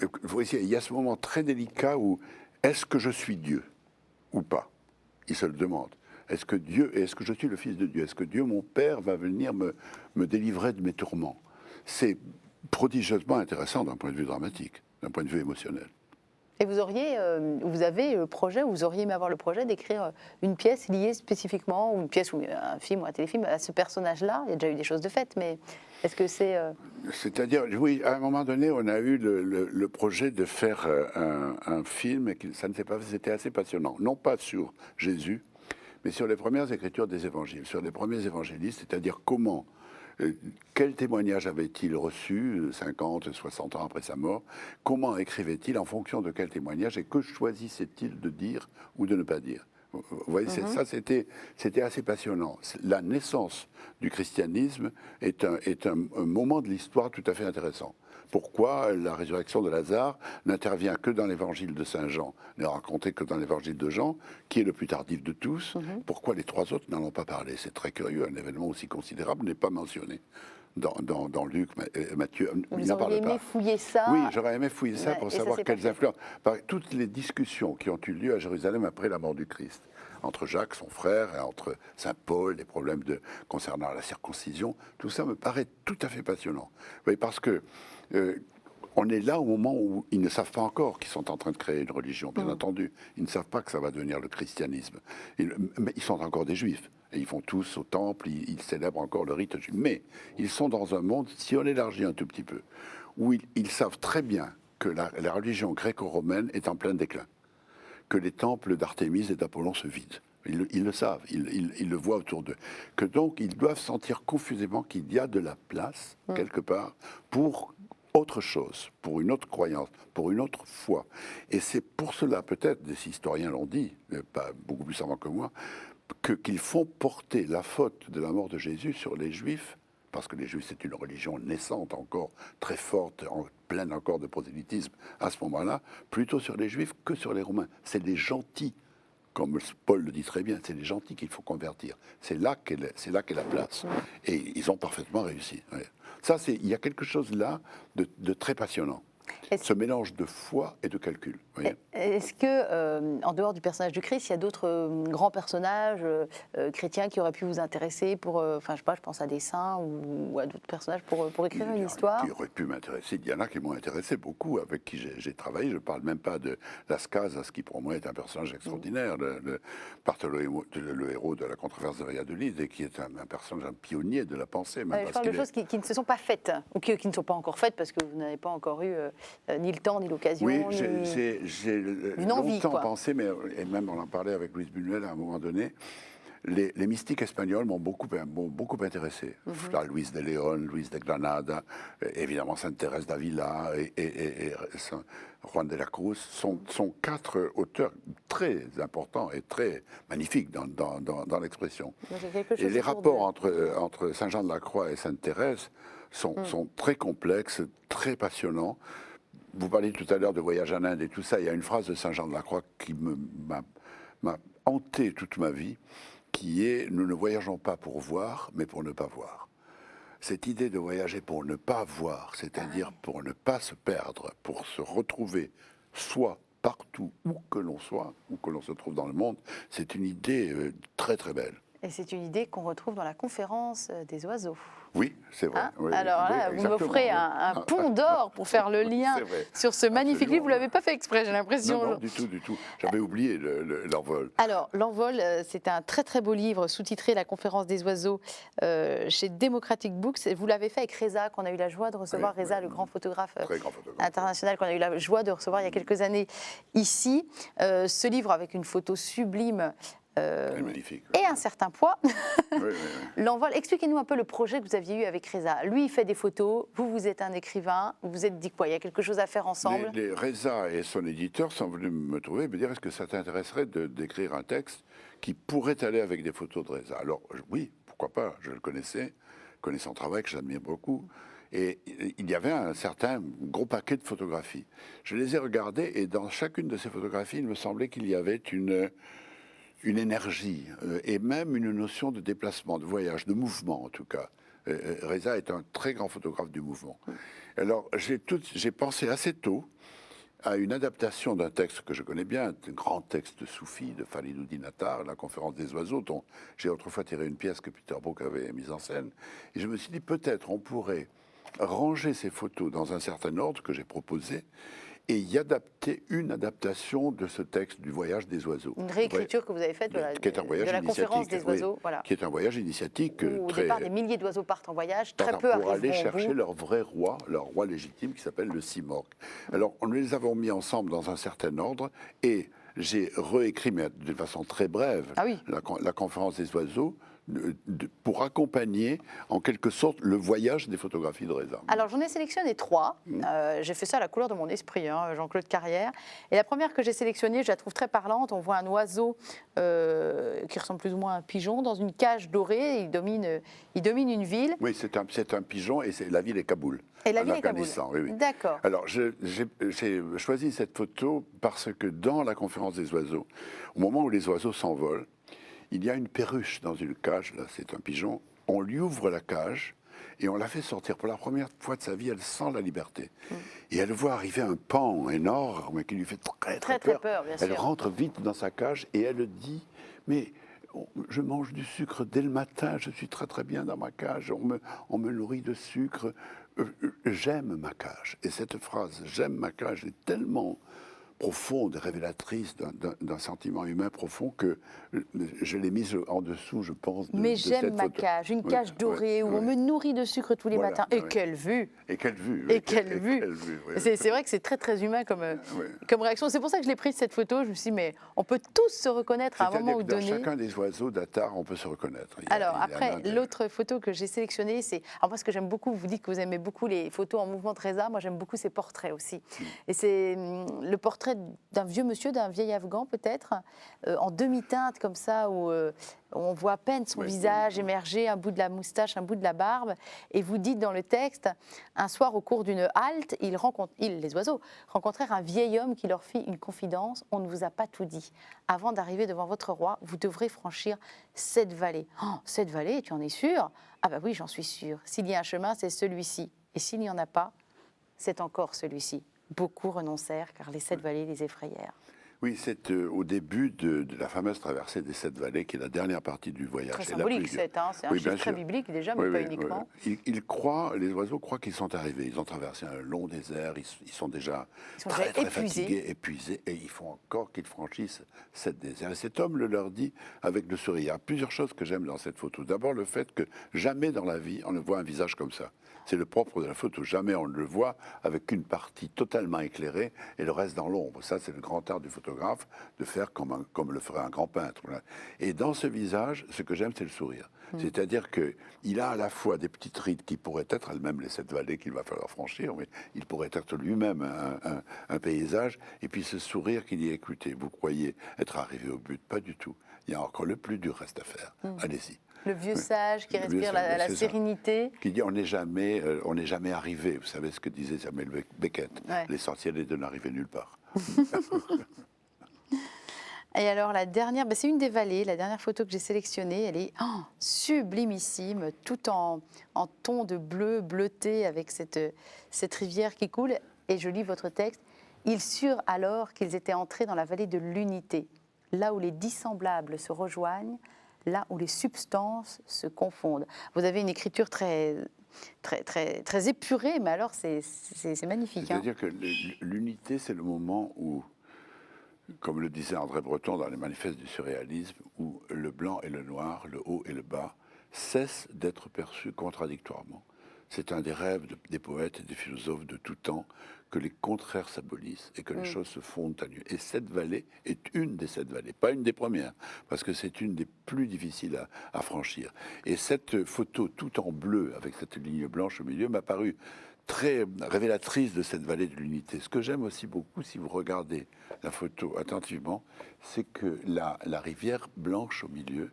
vous voyez, il y a ce moment très délicat où est-ce que je suis Dieu ou pas? Il se le demande. Est-ce que je suis le Fils de Dieu? Est-ce que Dieu, mon Père, va venir me délivrer de mes tourments? C'est prodigieusement intéressant d'un point de vue dramatique, d'un point de vue émotionnel. Et vous avez le projet, ou vous auriez aimé avoir le projet d'écrire une pièce liée spécifiquement, ou une pièce, ou un film, ou un téléfilm à ce personnage-là? Il y a déjà eu des choses de faites, mais est-ce que c'est... C'est-à-dire, oui, à un moment donné, on a eu le projet de faire un film, et ça ne s'est pas fait, c'était assez passionnant. Non pas sur Jésus, mais sur les premières écritures des évangiles, sur les premiers évangélistes, c'est-à-dire quel témoignage avait-il reçu 50, 60 ans après sa mort? Comment écrivait-il en fonction de quel témoignage? Et que choisissait-il de dire ou de ne pas dire? Vous voyez, ça, c'était assez passionnant. La naissance du christianisme est un moment de l'histoire tout à fait intéressant. Pourquoi la résurrection de Lazare n'intervient que dans l'évangile de Saint Jean, n'est racontée que dans l'évangile de Jean, qui est le plus tardif de tous? Pourquoi les trois autres n'en ont pas parlé? C'est très curieux, un événement aussi considérable n'est pas mentionné dans Luc, Matthieu. Vous auriez aimé fouiller ça? Oui, j'aurais aimé fouiller ça pour et ça savoir s'est quelles pas influences. Toutes les discussions qui ont eu lieu à Jérusalem après la mort du Christ, entre Jacques, son frère, et entre Saint Paul, les problèmes concernant la circoncision, tout ça me paraît tout à fait passionnant. Oui, parce que on est là au moment où ils ne savent pas encore qu'ils sont en train de créer une religion, bien entendu. Ils ne savent pas que ça va devenir le christianisme. Mais ils sont encore des juifs. Et ils vont tous au temple, ils célèbrent encore le rite juif. Mais ils sont dans un monde, si on élargit un tout petit peu, où ils savent très bien que la religion gréco-romaine est en plein déclin, que les temples d'Artémis et d'Apollon se vident. Ils le savent, ils le voient autour d'eux. Que donc, ils doivent sentir confusément qu'il y a de la place, quelque part, pour autre chose, pour une autre croyance, pour une autre foi. Et c'est pour cela, peut-être, des historiens l'ont dit, mais pas beaucoup plus avant que moi, qu'ils font porter la faute de la mort de Jésus sur les Juifs, parce que les Juifs, c'est une religion naissante encore, très forte, pleine encore de prosélytisme à ce moment-là, plutôt sur les Juifs que sur les Romains. C'est les gentils, comme Paul le dit très bien, c'est les gentils qu'il faut convertir. C'est là qu'est la place. Et ils ont parfaitement réussi. Ouais. Ça, il y a quelque chose là de très passionnant. Ce mélange de foi et de calcul. Est-ce que, en dehors du personnage du Christ, il y a d'autres grands personnages chrétiens qui auraient pu vous intéresser pour, enfin, je sais pas, je pense à des saints ou à d'autres personnages pour écrire une histoire? Qui auraient pu m'intéresser. Il y en a qui m'ont intéressé beaucoup, avec qui j'ai travaillé. Je ne parle même pas de Las Casas, qui pour moi est un personnage extraordinaire, le héros de la controverse de Valladolid, et qui est un personnage, un pionnier de la pensée. Même Je parle de choses qui ne se sont pas faites, ou qui ne sont pas encore faites, parce que vous n'avez pas encore eu ni le temps, ni l'occasion. Oui, j'ai longtemps pensé, et même on en parlait avec Luis Buñuel à un moment donné, les mystiques espagnols m'ont beaucoup intéressé. Luis de León, Luis de Granada, évidemment Sainte Thérèse d'Avila et Juan de la Cruz sont quatre auteurs très importants et très magnifiques dans l'expression. Et les rapports entre Saint Jean de la Croix et Sainte Thérèse sont très complexes, très passionnants. Vous parliez tout à l'heure de voyage en Inde et tout ça. Il y a une phrase de Saint Jean de la Croix qui m'a hanté toute ma vie, qui est « Nous ne voyageons pas pour voir, mais pour ne pas voir ». Cette idée de voyager pour ne pas voir, c'est-à-dire pour ne pas se perdre, pour se retrouver soi partout où que l'on soit, où que l'on se trouve dans le monde, c'est une idée très très belle. Et c'est une idée qu'on retrouve dans la conférence des oiseaux. Oui, c'est vrai. Hein? Oui, alors là, vous m'offrez un pont d'or pour faire le lien sur ce magnifique livre. Vous ne l'avez pas fait exprès, j'ai l'impression. Non, du tout. J'avais oublié l'envol. Alors, l'envol, c'est un très très beau livre sous-titré La conférence des oiseaux chez Democratic Books. Vous l'avez fait avec Reza, qu'on a eu la joie de recevoir. Reza, le grand photographe international qu'on a eu la joie de recevoir il y a quelques années ici. Ce livre avec une photo sublime. Magnifique. Et un certain poids. Oui. L'envol, expliquez-nous un peu le projet que vous aviez eu avec Reza. Lui, il fait des photos, vous êtes un écrivain, vous vous êtes dit quoi? Il y a quelque chose à faire ensemble? Reza et son éditeur sont venus me trouver et me dire: est-ce que ça t'intéresserait d'écrire un texte qui pourrait aller avec des photos de Reza? Alors oui, pourquoi pas, je le connaissais, connais son travail que j'admire beaucoup. Et il y avait un certain gros paquet de photographies. Je les ai regardées et dans chacune de ces photographies, il me semblait qu'il y avait une énergie et même une notion de déplacement, de voyage, de mouvement en tout cas. Reza est un très grand photographe du mouvement. Alors j'ai pensé assez tôt à une adaptation d'un texte que je connais bien, un grand texte soufi de Faliloudin Attar, La conférence des oiseaux, dont j'ai autrefois tiré une pièce que Peter Brook avait mise en scène. Et je me suis dit, peut-être on pourrait ranger ces photos dans un certain ordre que j'ai proposé et y adapter une adaptation de ce texte du voyage des oiseaux. Une réécriture que vous avez faite qui est un voyage de la conférence des initiatique, oiseaux. oui, Voilà. qui est un voyage initiatique Où, au très... départ, des milliers d'oiseaux partent en voyage, très peu pour arriveront aller au chercher bout. leur vrai roi, leur roi légitime qui s'appelle le Simorgh. Alors, nous les avons mis ensemble dans un certain ordre et j'ai réécrit, mais de façon très brève, Ah oui. la conférence des oiseaux pour accompagner en quelque sorte le voyage des photographies de Reza. Alors, j'en ai sélectionné 3. J'ai fait ça à la couleur de mon esprit, hein, Jean-Claude Carrière. Et la première que j'ai sélectionnée, je la trouve très parlante. On voit un oiseau qui ressemble plus ou moins à un pigeon dans une cage dorée. Il domine une ville. Oui, c'est un pigeon et la ville est Kaboul. Et la en ville est Kaboul. Afghanistan, oui, oui. D'accord. Alors, j'ai choisi cette photo parce que dans la conférence des oiseaux, au moment où les oiseaux s'envolent, il y a une perruche dans une cage, là c'est un pigeon, on lui ouvre la cage et on la fait sortir. Pour la première fois de sa vie, elle sent la liberté. Et elle voit arriver un paon énorme qui lui fait très peur. Bien Elle sûr. rentre vite dans sa cage et elle dit, mais je mange du sucre dès le matin, je suis très bien dans ma cage, on me nourrit de sucre, j'aime ma cage. Et cette phrase, j'aime ma cage, est tellement profonde, révélatrice d'un sentiment humain profond que je l'ai mise en dessous, je pense. Mais j'aime ma cage, une cage dorée où on me nourrit de sucre tous les matins. Et quelle vue! Et quelle vue! Et quelle vue! Oui. C'est vrai que c'est très humain comme réaction. C'est pour ça que je l'ai prise cette photo. Je me suis dit, mais on peut tous se reconnaître à un moment ou dans donné. chacun des oiseaux d'Attar, on peut se reconnaître. Alors après, l'autre photo que j'ai sélectionnée, c'est... Alors moi, ce que j'aime beaucoup, vous dites que vous aimez beaucoup les photos en mouvement de Reza, moi j'aime beaucoup ses portraits aussi. Et c'est le portrait d'un vieux monsieur, d'un vieil Afghan peut-être, en demi-teinte comme ça, où on voit à peine son visage émerger, un bout de la moustache, un bout de la barbe. Et vous dites dans le texte, un soir au cours d'une halte, les oiseaux, rencontrèrent un vieil homme qui leur fit une confidence. On ne vous a pas tout dit. Avant d'arriver devant votre roi, vous devrez franchir cette vallée. Oh, cette vallée, tu en es sûr? Ah bah oui, j'en suis sûre. S'il y a un chemin, c'est celui-ci. Et s'il n'y en a pas, c'est encore celui-ci. Beaucoup renoncèrent car les 7 vallées les effrayèrent. Oui, c'est au début de la fameuse traversée des 7 vallées, qui est la dernière partie du voyage. Très symbolique, c'est un chiffre très biblique déjà, mais pas uniquement. Les oiseaux croient qu'ils sont arrivés. Ils ont traversé un long désert, ils sont déjà très fatigués, épuisés, et il faut encore qu'ils franchissent 7 déserts. Et cet homme le leur dit avec le sourire. Il y a plusieurs choses que j'aime dans cette photo. D'abord, le fait que jamais dans la vie, on ne voit un visage comme ça. C'est le propre de la photo. Jamais on ne le voit avec une partie totalement éclairée et le reste dans l'ombre. Ça, c'est le grand art du photographe, de faire comme le ferait un grand peintre. Voilà. Et dans ce visage, ce que j'aime, c'est le sourire. C'est-à-dire qu'il a à la fois des petites rides qui pourraient être elles-mêmes les 7 vallées qu'il va falloir franchir, mais il pourrait être lui-même un paysage, et puis ce sourire qui dit, écoutez, vous croyez être arrivé au but? Pas du tout. Il y a encore le plus dur reste à faire. Allez-y. Le vieux sage qui respire la sérénité. Qui dit on n'est jamais arrivé. Vous savez ce que disait Samuel Beckett. Les sorciers ne donnent arriver nulle part. Et alors la dernière, c'est une des vallées, la dernière photo que j'ai sélectionnée, elle est sublimissime, tout en ton de bleu, bleuté avec cette rivière qui coule. Et je lis votre texte. Ils surent alors qu'ils étaient entrés dans la vallée de l'unité, là où les dissemblables se rejoignent, là où les substances se confondent. Vous avez une écriture très épurée, mais alors c'est magnifique. C'est-à-dire que l'unité, c'est le moment où, comme le disait André Breton dans les manifestes du surréalisme, où le blanc et le noir, le haut et le bas, cessent d'être perçus contradictoirement. C'est un des rêves des poètes et des philosophes de tout temps, que les contraires s'abolissent et que les choses se fondent à nu. Et cette vallée est une des 7 vallées, pas une des premières, parce que c'est une des plus difficiles à franchir. Et cette photo tout en bleu, avec cette ligne blanche au milieu, m'a paru très révélatrice de cette vallée de l'unité. Ce que j'aime aussi beaucoup, si vous regardez la photo attentivement, c'est que la rivière blanche au milieu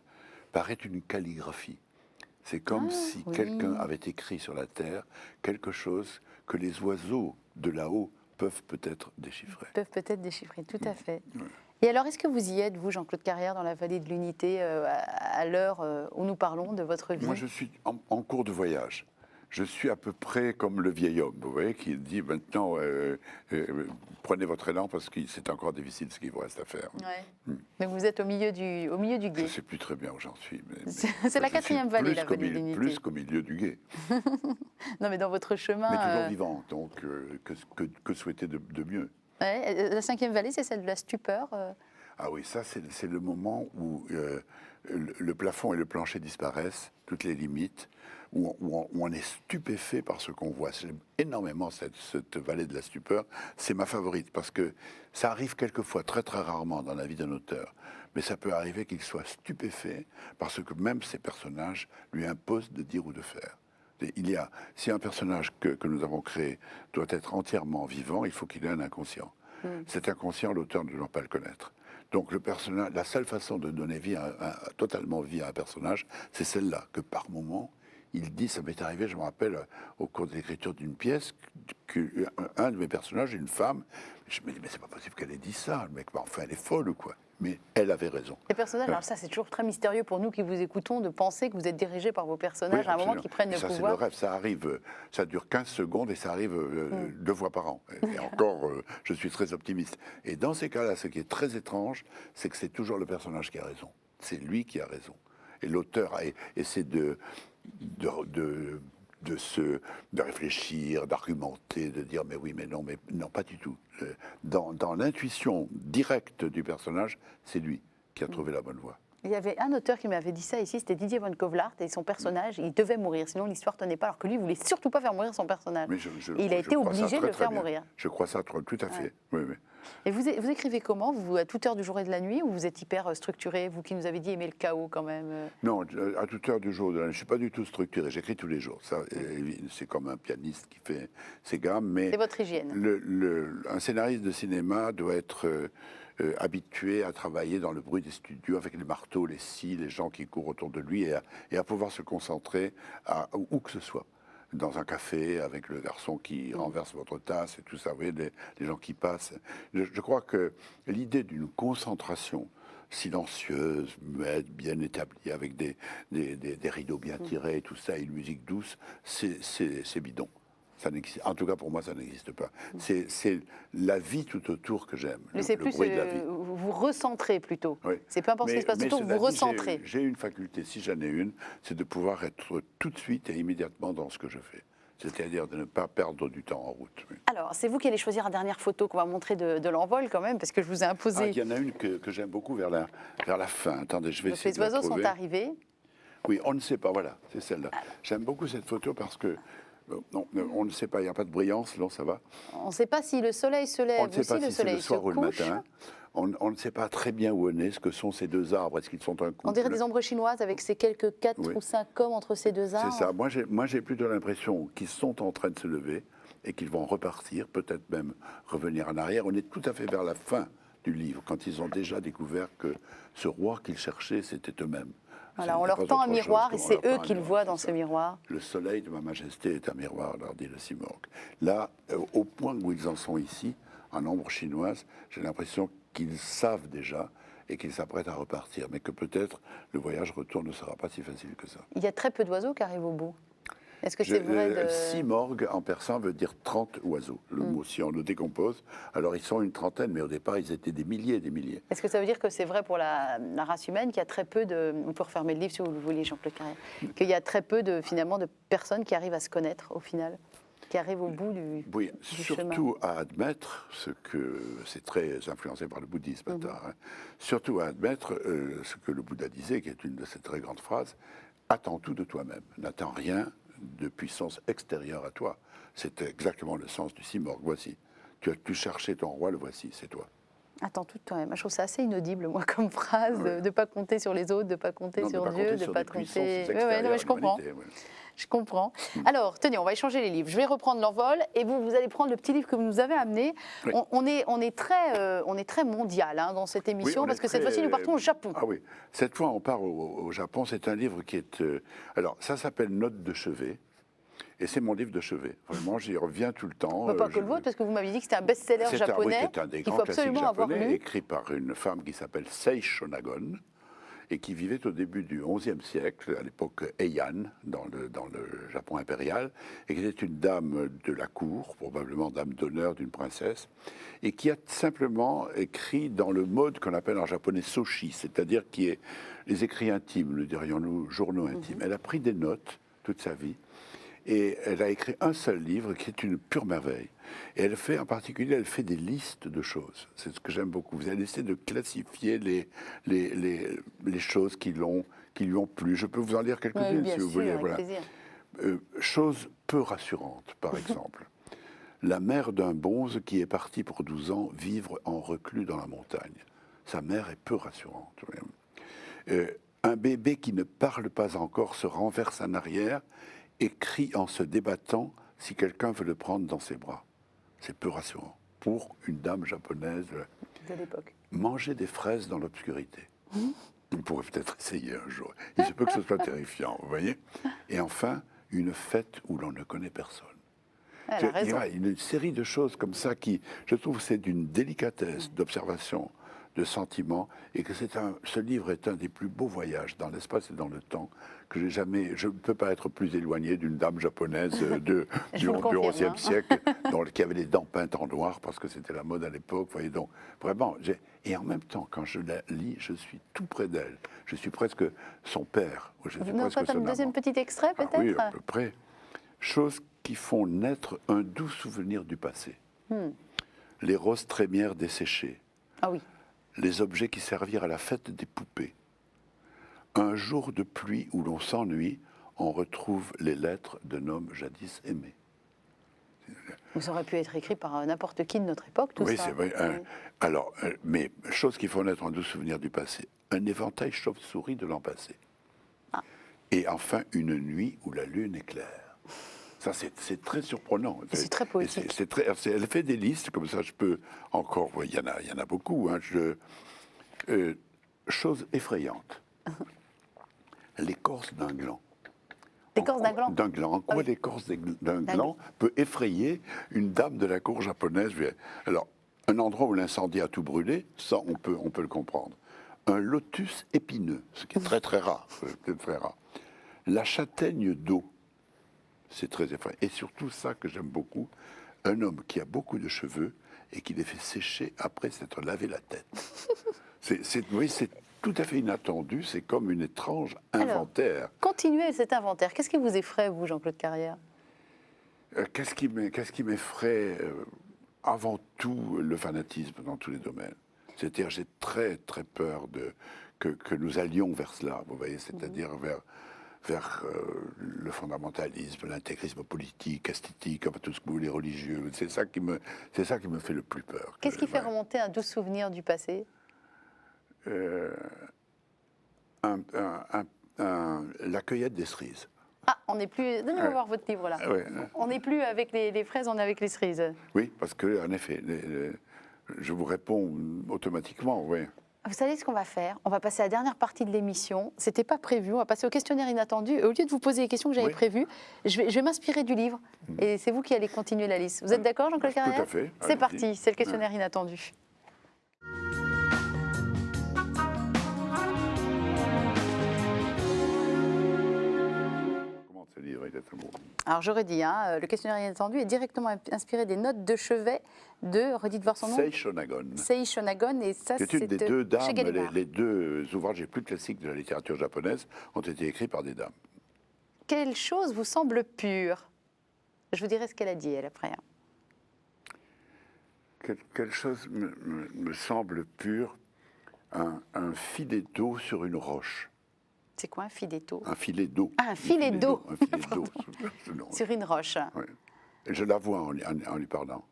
paraît une calligraphie. C'est comme si quelqu'un avait écrit sur la terre quelque chose que les oiseaux de là-haut peuvent peut-être déchiffrer. Tout à fait. Et alors, est-ce que vous y êtes, vous, Jean-Claude Carrière, dans la vallée de l'unité, à l'heure où nous parlons de votre vie? Moi, je suis en cours de voyage. Je suis à peu près comme le vieil homme, vous voyez, qui dit maintenant, prenez votre élan parce que c'est encore difficile ce qu'il vous reste à faire. Ouais. Donc vous êtes au milieu du Je gué. ne sais plus très bien où j'en suis. C'est la 4e vallée, la vallée d'unité. Plus qu'au milieu du gué. Non, mais dans votre chemin. Mais toujours vivant, donc que souhaiter de mieux? Ouais, la 5e vallée, c'est celle de la stupeur. Ah oui, ça c'est le moment où le plafond et le plancher disparaissent, toutes les limites, où on est stupéfait par ce qu'on voit. J'aime énormément cette vallée de la stupeur. C'est ma favorite parce que ça arrive quelquefois, très très rarement dans la vie d'un auteur, mais ça peut arriver qu'il soit stupéfait parce que même ces personnages lui imposent de dire ou de faire. Si un personnage que nous avons créé doit être entièrement vivant, il faut qu'il ait un inconscient. Cet inconscient, l'auteur ne doit pas le connaître. Donc le personnage, la seule façon de donner vie totalement vie à un personnage, c'est celle-là, que par moment, il dit, ça m'est arrivé, je me rappelle, au cours de l'écriture d'une pièce, qu'un de mes personnages, une femme, je me dis, mais c'est pas possible qu'elle ait dit ça, le mec, enfin, elle est folle ou quoi? Mais elle avait raison. Les personnages, alors ça c'est toujours très mystérieux pour nous qui vous écoutons de penser que vous êtes dirigé par vos personnages à un moment qui prennent le pouvoir. C'est le rêve, ça arrive, ça dure 15 secondes et ça arrive 2 fois par an. Et encore, je suis très optimiste. Et dans ces cas-là, ce qui est très étrange, c'est que c'est toujours le personnage qui a raison. C'est lui qui a raison. Et l'auteur essaie de réfléchir, d'argumenter, de dire mais oui, mais non, pas du tout. Dans l'intuition directe du personnage, c'est lui qui a trouvé la bonne voie. Il y avait un auteur qui m'avait dit ça ici, c'était Didier von Kovlart, et son personnage, il devait mourir, sinon l'histoire tenait pas, alors que lui, il voulait surtout pas faire mourir son personnage. Mais et il a été obligé de le faire bien. mourir. Je crois ça tout à fait. Oui, oui. Et vous écrivez comment? Vous, à toute heure du jour et de la nuit, ou vous êtes hyper structuré, vous qui nous avez dit aimer le chaos quand même? Non, à toute heure du jour et de la nuit. Je ne suis pas du tout structuré, j'écris tous les jours. Ça, c'est comme un pianiste qui fait ses gammes. Mais c'est votre hygiène. Un scénariste de cinéma doit être habitué à travailler dans le bruit des studios avec les marteaux, les scies, les gens qui courent autour de lui et à pouvoir se concentrer où que ce soit. Dans un café, avec le garçon qui renverse votre tasse et tout ça, vous voyez, les gens qui passent. Je crois que l'idée d'une concentration silencieuse, muette, bien établie, avec des rideaux bien tirés et tout ça, et une musique douce, c'est bidon. Ça n'existe, en tout cas, pour moi, ça n'existe pas. C'est la vie tout autour que j'aime. Mais c'est plus, bruit de la vie. vous recentrez plutôt. Oui. C'est peu importe ce qui se passe autour, vous recentrez. J'ai une faculté, si j'en ai une, c'est de pouvoir être tout de suite et immédiatement dans ce que je fais. C'est-à-dire de ne pas perdre du temps en route. Oui. Alors, c'est vous qui allez choisir la dernière photo qu'on va montrer de l'envol quand même, parce que je vous ai imposé. Il y en a une que j'aime beaucoup vers la fin. Attendez, je vais essayer les de la oiseaux trouver. sont arrivés. Oui, on ne sait pas, voilà, c'est celle-là. J'aime beaucoup cette photo parce que non, on ne sait pas, il n'y a pas de brillance, non, ça va. On ne sait pas si le soleil se lève ou si le soleil le soir se ou le couche. matin. On ne sait pas très bien où on est, ce que sont ces deux arbres, est-ce qu'ils sont un couple? On dirait des ombres chinoises avec ces quelques 4 ou 5 hommes entre ces deux arbres. C'est ça, moi j'ai plutôt l'impression qu'ils sont en train de se lever et qu'ils vont repartir, peut-être même revenir en arrière. On est tout à fait vers la fin du livre, quand ils ont déjà découvert que ce roi qu'ils cherchaient, c'était eux-mêmes. Voilà, on leur tend un miroir et c'est eux qui le voient dans ce miroir. Le soleil de ma majesté est un miroir, leur dit le Simorgue. Là, au point où ils en sont ici, en ombre chinoise, j'ai l'impression qu'ils savent déjà et qu'ils s'apprêtent à repartir, mais que peut-être le voyage retour ne sera pas si facile que ça. Il y a très peu d'oiseaux qui arrivent au bout. Est-ce que c'est vrai de... Simorgue, en persan, veut dire 30 oiseaux. Le mot, si on le décompose, alors ils sont une trentaine, mais au départ, ils étaient des milliers et des milliers. Est-ce que ça veut dire que c'est vrai pour la race humaine qu'il y a très peu de... On peut refermer le livre si vous le voulez, Jean-Claude Carrière. Qu'il y a très peu, finalement, de personnes qui arrivent à se connaître, au final, qui arrivent au bout du Oui, du surtout à admettre ce que... C'est très influencé par le bouddhisme, hein, surtout à admettre ce que le Bouddha disait, qui est une de ses très grandes phrases, « Attends tout de toi-même, n'attends rien de puissance extérieure à toi. » C'est exactement le sens du Simorgue. Voici. Tu cherchais ton roi, le voici, c'est toi. Attends tout toi-même. Je trouve ça assez inaudible, moi, comme phrase, de ne pas compter sur les autres, de ne pas compter sur Dieu, de ne pas compter... Oui, je comprends. Je comprends. Alors, tenez, on va échanger les livres. Je vais reprendre l'envol et vous allez prendre le petit livre que vous nous avez amené. Oui. On est très mondial hein, dans cette émission parce que cette fois-ci, nous partons au Japon. Ah oui, cette fois, on part au Japon. C'est un livre qui est... alors, ça s'appelle Notes de chevet. Et c'est mon livre de chevet. Vraiment, j'y reviens tout le temps. Pas que le vôtre, parce que vous m'avez dit que c'était un best-seller japonais. Oui, c'est un des grands classiques japonais, écrit par une femme qui s'appelle Sei Shonagon. et qui vivait au début du XIe siècle, à l'époque Heian, dans le Japon impérial, et qui était une dame de la cour, probablement dame d'honneur d'une princesse, et qui a simplement écrit dans le mode qu'on appelle en japonais soshi, c'est-à-dire qui est les écrits intimes, le dirions-nous, journaux intimes. Elle a pris des notes toute sa vie, et elle a écrit un seul livre qui est une pure merveille. Et elle fait, en particulier, elle fait des listes de choses. C'est ce que j'aime beaucoup. Vous allez essayer de classifier les choses qui lui ont plu. Je peux vous en lire quelques-unes si vous voulez. Avec Voilà. plaisir. Chose peu rassurante, par exemple. La mère d'un bonze qui est parti pour 12 ans vivre en reclus dans la montagne. Sa mère est peu rassurante. Un bébé qui ne parle pas encore se renverse en arrière et crie en se débattant si quelqu'un veut le prendre dans ses bras. C'est peu rassurant pour une dame japonaise. De l'époque. Manger des fraises dans l'obscurité. Vous pourrez peut-être essayer un jour. Il se peut que ce soit terrifiant, vous voyez. Et enfin, une fête où l'on ne connaît personne. Elle a raison. Il y a une série de choses comme ça qui, je trouve, c'est d'une délicatesse d'observation, de sentiment, et que ce livre est un des plus beaux voyages dans l'espace et dans le temps que j'ai jamais. Je ne peux pas être plus éloigné d'une dame japonaise du vous le confirme, XIe hein. siècle, qui avait les dents peintes en noir parce que c'était la mode à l'époque. Vous voyez, donc vraiment. Et en même temps, quand je la lis, je suis tout près d'elle. Je suis presque son père. Je suis Vous n'avez presque pas son un deuxième amant. petit extrait, Ah peut-être? oui, à peu près. Choses qui font naître un doux souvenir du passé. Les roses trémières desséchées. Ah oui. Les objets qui servirent à la fête des poupées. Un jour de pluie où l'on s'ennuie, on retrouve les lettres d'un homme jadis aimé. Ça aurait pu être écrit par n'importe qui de notre époque, tout Oui, ça. c'est vrai. Oui. Alors, mais choses qui font naître un doux souvenir du passé. Un éventail chauve-souris de l'an passé. Et enfin, une nuit où la lune est claire. Ça, c'est très surprenant. Et c'est très poétique. Elle fait des listes, comme ça, je peux encore... Il y en a beaucoup. Hein, chose effrayante. L'écorce d'un gland. L'écorce d'un gland? D'un gland. En quoi oui. l'écorce d'un gland peut effrayer une dame de la cour japonaise? Alors, un endroit où l'incendie a tout brûlé, ça, on peut le comprendre. Un lotus épineux, ce qui est très très rare. Très rare. La châtaigne d'eau, c'est très effrayant. Et surtout ça que j'aime beaucoup, un homme qui a beaucoup de cheveux et qui les fait sécher après s'être lavé la tête. Oui, c'est tout à fait inattendu, c'est comme une étrange inventaire. Alors, continuez cet inventaire. Qu'est-ce qui vous effraie, vous, Jean-Claude Carrière? Qu'est-ce qui m'effraie avant tout le fanatisme dans tous les domaines. C'est-à-dire, j'ai très très peur que nous allions vers cela, vous voyez, c'est-à-dire vers le fondamentalisme, l'intégrisme politique, esthétique, enfin, tout ce que vous voulez, religieux. C'est ça qui me fait le plus peur. Qu'est-ce qui fait remonter un doux souvenir du passé? La cueillette des cerises. Ah, on n'est plus... Donnez-moi voir votre livre, là. Ouais. On n'est plus avec les fraises, on est avec les cerises. Oui, parce que, en effet, je vous réponds automatiquement, oui. Vous savez ce qu'on va faire? On va passer à la dernière partie de l'émission. C'était pas prévu. On va passer au questionnaire inattendu. Et au lieu de vous poser les questions que j'avais Oui. prévues, je vais m'inspirer du livre. Et c'est vous qui allez continuer la liste. Vous êtes d'accord, Jean-Claude Carrière? Tout à fait. C'est Allez-y. parti. C'est le questionnaire inattendu. Comment ce livre, il est très beau. Alors j'aurais dit, hein, le questionnaire inattendu est directement inspiré des notes de chevet de, redites voir son nom, Sei Shonagon. Sei Shonagon, et ça C'est une des deux chez dames, Gallimard. les deux ouvrages les plus classiques de la littérature japonaise ont été écrits par des dames. Quelle chose vous semble pure? Je vous dirai ce qu'elle a dit, elle, après. Hein. Quelque chose me semble pur, un filet d'eau sur une roche. C'est quoi un filet d'eau? Un filet d'eau. Ah, un filet d'eau. Un filet d'eau. Non, Sur une roche. oui. Et je la vois en lui parlant.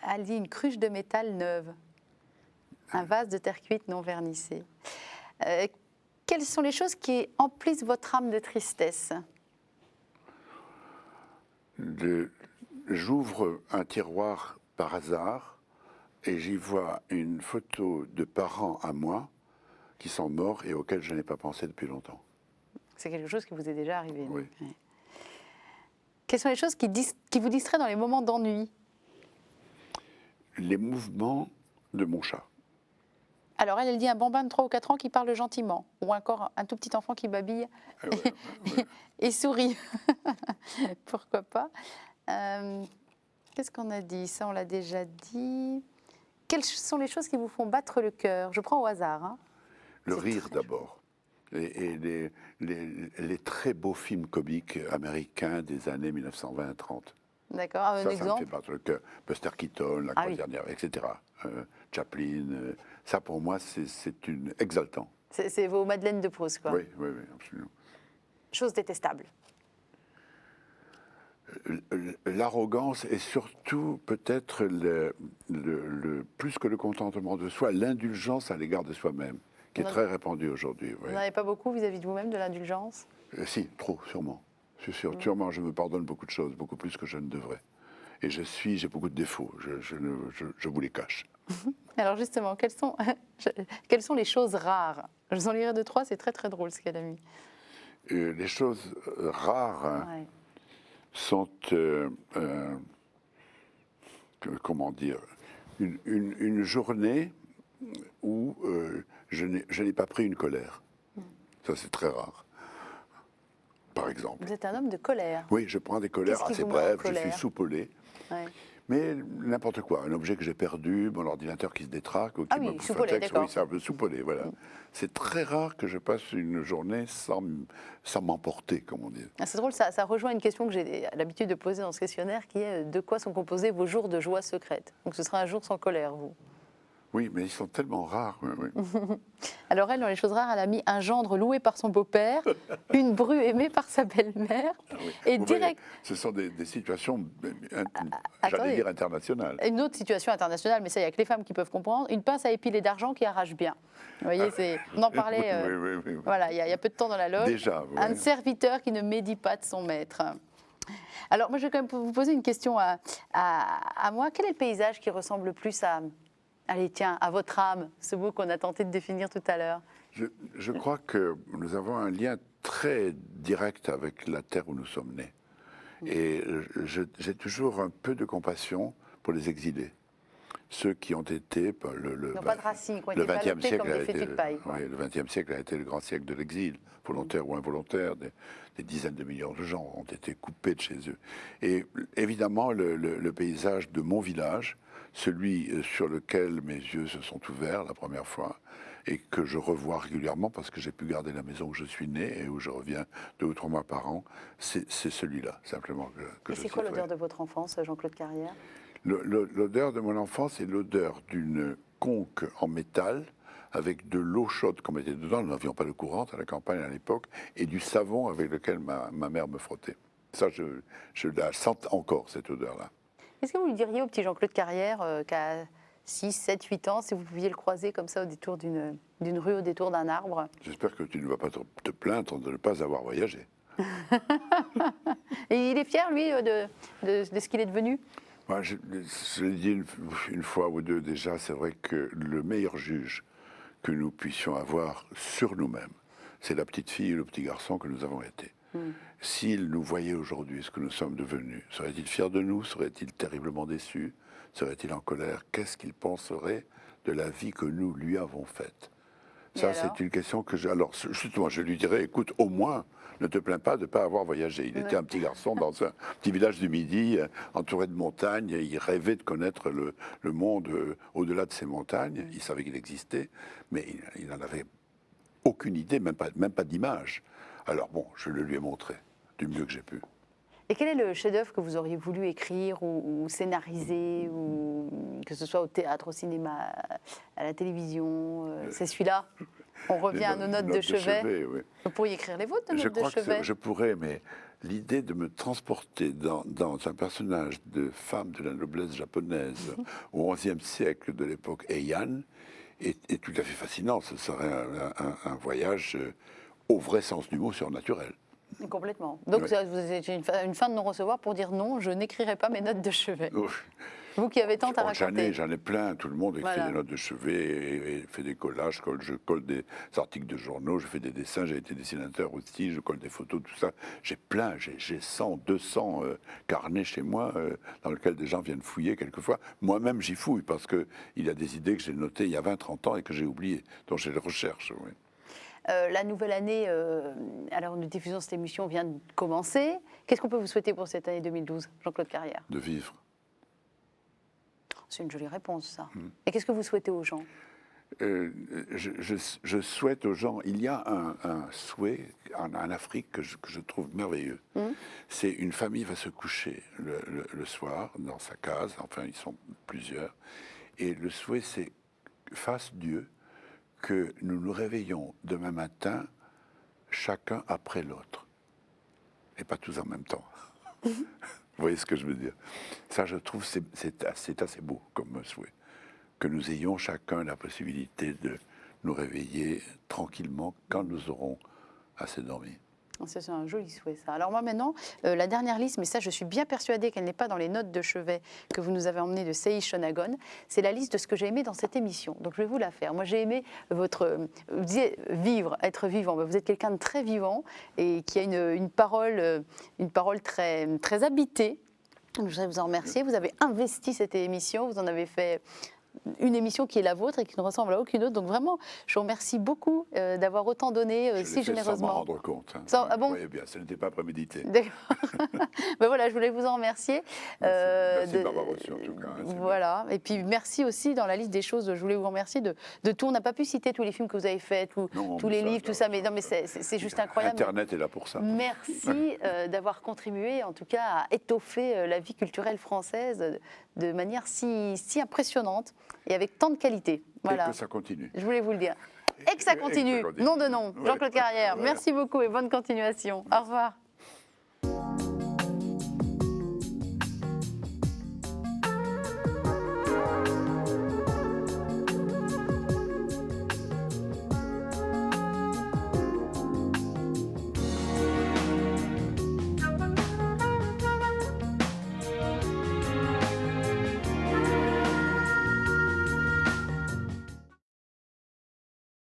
Elle dit une cruche de métal neuve. Un vase de terre cuite non vernissé. Quelles sont les choses qui emplissent votre âme de tristesse? J'ouvre un tiroir par hasard et j'y vois une photo de parents à moi qui sont morts et auxquels je n'ai pas pensé depuis longtemps. C'est quelque chose qui vous est déjà arrivé. Oui. Ouais. Quelles sont les choses qui vous distraient dans les moments d'ennui? Les mouvements de mon chat. Alors elle dit un bambin de 3 ou 4 ans qui parle gentiment, ou encore un tout petit enfant qui babille et sourit. Pourquoi pas. Qu'est-ce qu'on a dit? Ça, on l'a déjà dit. Quelles sont les choses qui vous font battre le cœur? Je prends au hasard. Hein. Le C'est rire très d'abord. Et les très beaux films comiques américains des années 1920-30. D'accord, un Ça me exemple. fait battre le cœur. Buster Keaton, La Ah oui. Croisière, etc. Chaplin, ça pour moi c'est une exaltant. C'est vos Madeleines de Proust, quoi. Oui, oui, oui, absolument. Chose détestable. L'arrogance et surtout peut-être plus que le contentement de soi, l'indulgence à l'égard de soi-même, qui est On a- très répandue aujourd'hui. Vous Oui. n'en avez pas beaucoup vis-à-vis de vous-même, de l'indulgence? Si, trop, sûrement. Je suis sûr, sûrement, je me pardonne beaucoup de choses, beaucoup plus que je ne devrais. Et j'ai beaucoup de défauts, je vous les cache. Alors justement, quelles sont les choses rares? Je vous en lirai 2-3, c'est très très drôle ce qu'elle a mis. Les choses rares hein, Ouais. sont, comment dire, une journée où je n'ai pas pris une colère. Ça, c'est très rare. Par exemple. Vous êtes un homme de colère. Oui, je prends des colères Qu'est-ce qui assez vous met en brèves, je colère? suis soupolé. Ouais. Mais n'importe quoi, un objet que j'ai perdu, mon ordinateur qui se détraque, ou qui Ah oui, me bouffe un soupolé, texte, d'accord. oui, ça me soupolé, voilà. C'est très rare que je passe une journée sans m'emporter, comme on dit. Ah, c'est drôle, ça rejoint une question que j'ai l'habitude de poser dans ce questionnaire, qui est de quoi sont composés vos jours de joie secrète? Donc ce sera un jour sans colère, vous. Oui, mais ils sont tellement rares. Oui, oui. Alors elle, dans les choses rares, elle a mis un gendre loué par son beau-père, une bru aimée par sa belle-mère, et Vous voyez, direct... ce sont des situations, attendez. j'allais dire internationales. Une autre situation internationale, mais ça, il n'y a que les femmes qui peuvent comprendre, une pince à épiler d'argent qui arrache bien. Vous voyez, on en parlait Oui. voilà, il y a peu de temps dans la loge. Déjà, Un ouais. serviteur qui ne médit pas de son maître. Alors moi, je vais quand même vous poser une question à moi. Quel est le paysage qui ressemble le plus allez, tiens, à votre âme, ce mot qu'on a tenté de définir tout à l'heure? Je crois que nous avons un lien très direct avec la terre où nous sommes nés. Et j'ai toujours un peu de compassion pour les exilés. Ceux qui ont été... Ils n'ont pas de racines, quoi, le qui étaient 20e adoptés siècle comme a des été, fétus de paille. Quoi. oui, le 20e siècle a été le grand siècle de l'exil, volontaire ou involontaire. Des dizaines de millions de gens ont été coupés de chez eux. Et évidemment, le paysage de mon village, celui sur lequel mes yeux se sont ouverts la première fois, et que je revois régulièrement parce que j'ai pu garder la maison où je suis né et où je reviens 2 ou 3 mois par an, c'est celui-là, simplement, que Et je c'est quoi citerai. l'odeur de votre enfance, Jean-Claude Carrière? L'odeur de mon enfance est l'odeur d'une conque en métal avec de l'eau chaude qu'on mettait dedans. Nous n'avions pas de courante à la campagne à l'époque, et du savon avec lequel ma mère me frottait. Ça, je la sens encore, cette odeur-là. Qu'est-ce que vous lui diriez au petit Jean-Claude Carrière, qui a 6, 7, 8 ans, si vous pouviez le croiser comme ça au détour d'une rue, au détour d'un arbre? J'espère que tu ne vas pas te plaindre de ne pas avoir voyagé. Et il est fier, lui, de ce qu'il est devenu? Moi, je l'ai dit une fois ou deux déjà, c'est vrai que le meilleur juge que nous puissions avoir sur nous-mêmes, c'est la petite fille et le petit garçon que nous avons été. S'il nous voyait aujourd'hui ce que nous sommes devenus, serait-il fier de nous? Serait-il terriblement déçu? Serait-il en colère? Qu'est-ce qu'il penserait de la vie que nous lui avons faite? Ça, c'est une question que alors, justement, je lui dirais, écoute, au moins, ne te plains pas de ne pas avoir voyagé. Il était un petit garçon dans un petit village du Midi, entouré de montagnes. Et il rêvait de connaître le monde au-delà de ces montagnes. Il savait qu'il existait, mais il n'en avait aucune idée, même pas d'image. Alors bon, je le lui ai montré du mieux que j'ai pu. Et quel est le chef-d'œuvre que vous auriez voulu écrire ou scénariser, ou que ce soit au théâtre, au cinéma, à la télévision? C'est celui-là. On revient à nos notes de chevet. Oui. Vous pourriez écrire les vôtres, de Je notes de crois chevet? que je pourrais, mais l'idée de me transporter dans un personnage de femme de la noblesse japonaise au XIe siècle de l'époque Heian est tout à fait fascinant. Ce serait un voyage au vrai sens du mot surnaturel. Complètement. Donc Oui. vous avez une fin de non-recevoir pour dire non, je n'écrirai pas mes notes de chevet. Vous qui avez tant à Oh, raconter. J'en ai plein, tout le monde écrit Voilà. des notes de chevet, et fait des collages, je colle des articles de journaux, je fais des dessins, j'ai été dessinateur aussi, je colle des photos, tout ça. J'ai plein, j'ai 100, 200 carnets chez moi, dans lesquels des gens viennent fouiller quelquefois. Moi-même, j'y fouille, parce qu'il y a des idées que j'ai notées il y a 20, 30 ans et que j'ai oubliées, dont je les recherche. Oui. La nouvelle année, alors nous diffusons cette émission, vient de commencer. Qu'est-ce qu'on peut vous souhaiter pour cette année 2012, Jean-Claude Carrière? De vivre. C'est une jolie réponse, ça. Et qu'est-ce que vous souhaitez aux gens? Je souhaite aux gens, il y a un souhait en Afrique que je trouve merveilleux. C'est une famille va se coucher le soir dans sa case, enfin ils sont plusieurs, et le souhait c'est, fasse Dieu, que nous nous réveillons demain matin, chacun après l'autre, et pas tous en même temps. Vous voyez ce que je veux dire? Ça, je trouve, c'est assez beau comme souhait. Que nous ayons chacun la possibilité de nous réveiller tranquillement quand nous aurons assez dormi. C'est un joli souhait, ça. Alors moi, maintenant, la dernière liste, mais ça, je suis bien persuadée qu'elle n'est pas dans les notes de chevet que vous nous avez emmenées de Sei Shonagon, c'est la liste de ce que j'ai aimé dans cette émission. Donc, je vais vous la faire. Moi, j'ai aimé votre... Vous disiez vivre, être vivant. Vous êtes quelqu'un de très vivant et qui a une parole très, très habitée. Je voudrais vous en remercier. Vous avez investi cette émission, vous en avez fait une émission qui est la vôtre et qui ne ressemble à aucune autre. Donc vraiment, je vous remercie beaucoup d'avoir autant donné Je l'ai si fait généreusement. sans m'en rendre compte. Hein. Ah bon? Vous voyez bien, ce n'était pas prémédité. D'accord. Ben voilà, je voulais vous en remercier. Merci de m'avoir reçu en tout cas. Hein, Voilà. Et puis merci aussi dans la liste des choses, je voulais vous remercier de tout. On n'a pas pu citer tous les films que vous avez faits, tous les livres, tout ça, mais non, mais c'est juste incroyable. Internet est là pour ça. Merci d'avoir contribué, en tout cas, à étoffer la vie culturelle française de manière si impressionnante et avec tant de qualité. Voilà. Et que ça continue. Je voulais vous le dire. Et que ça continue. Nom de nom. Jean-Claude Carrière. Merci beaucoup et bonne continuation. Au revoir.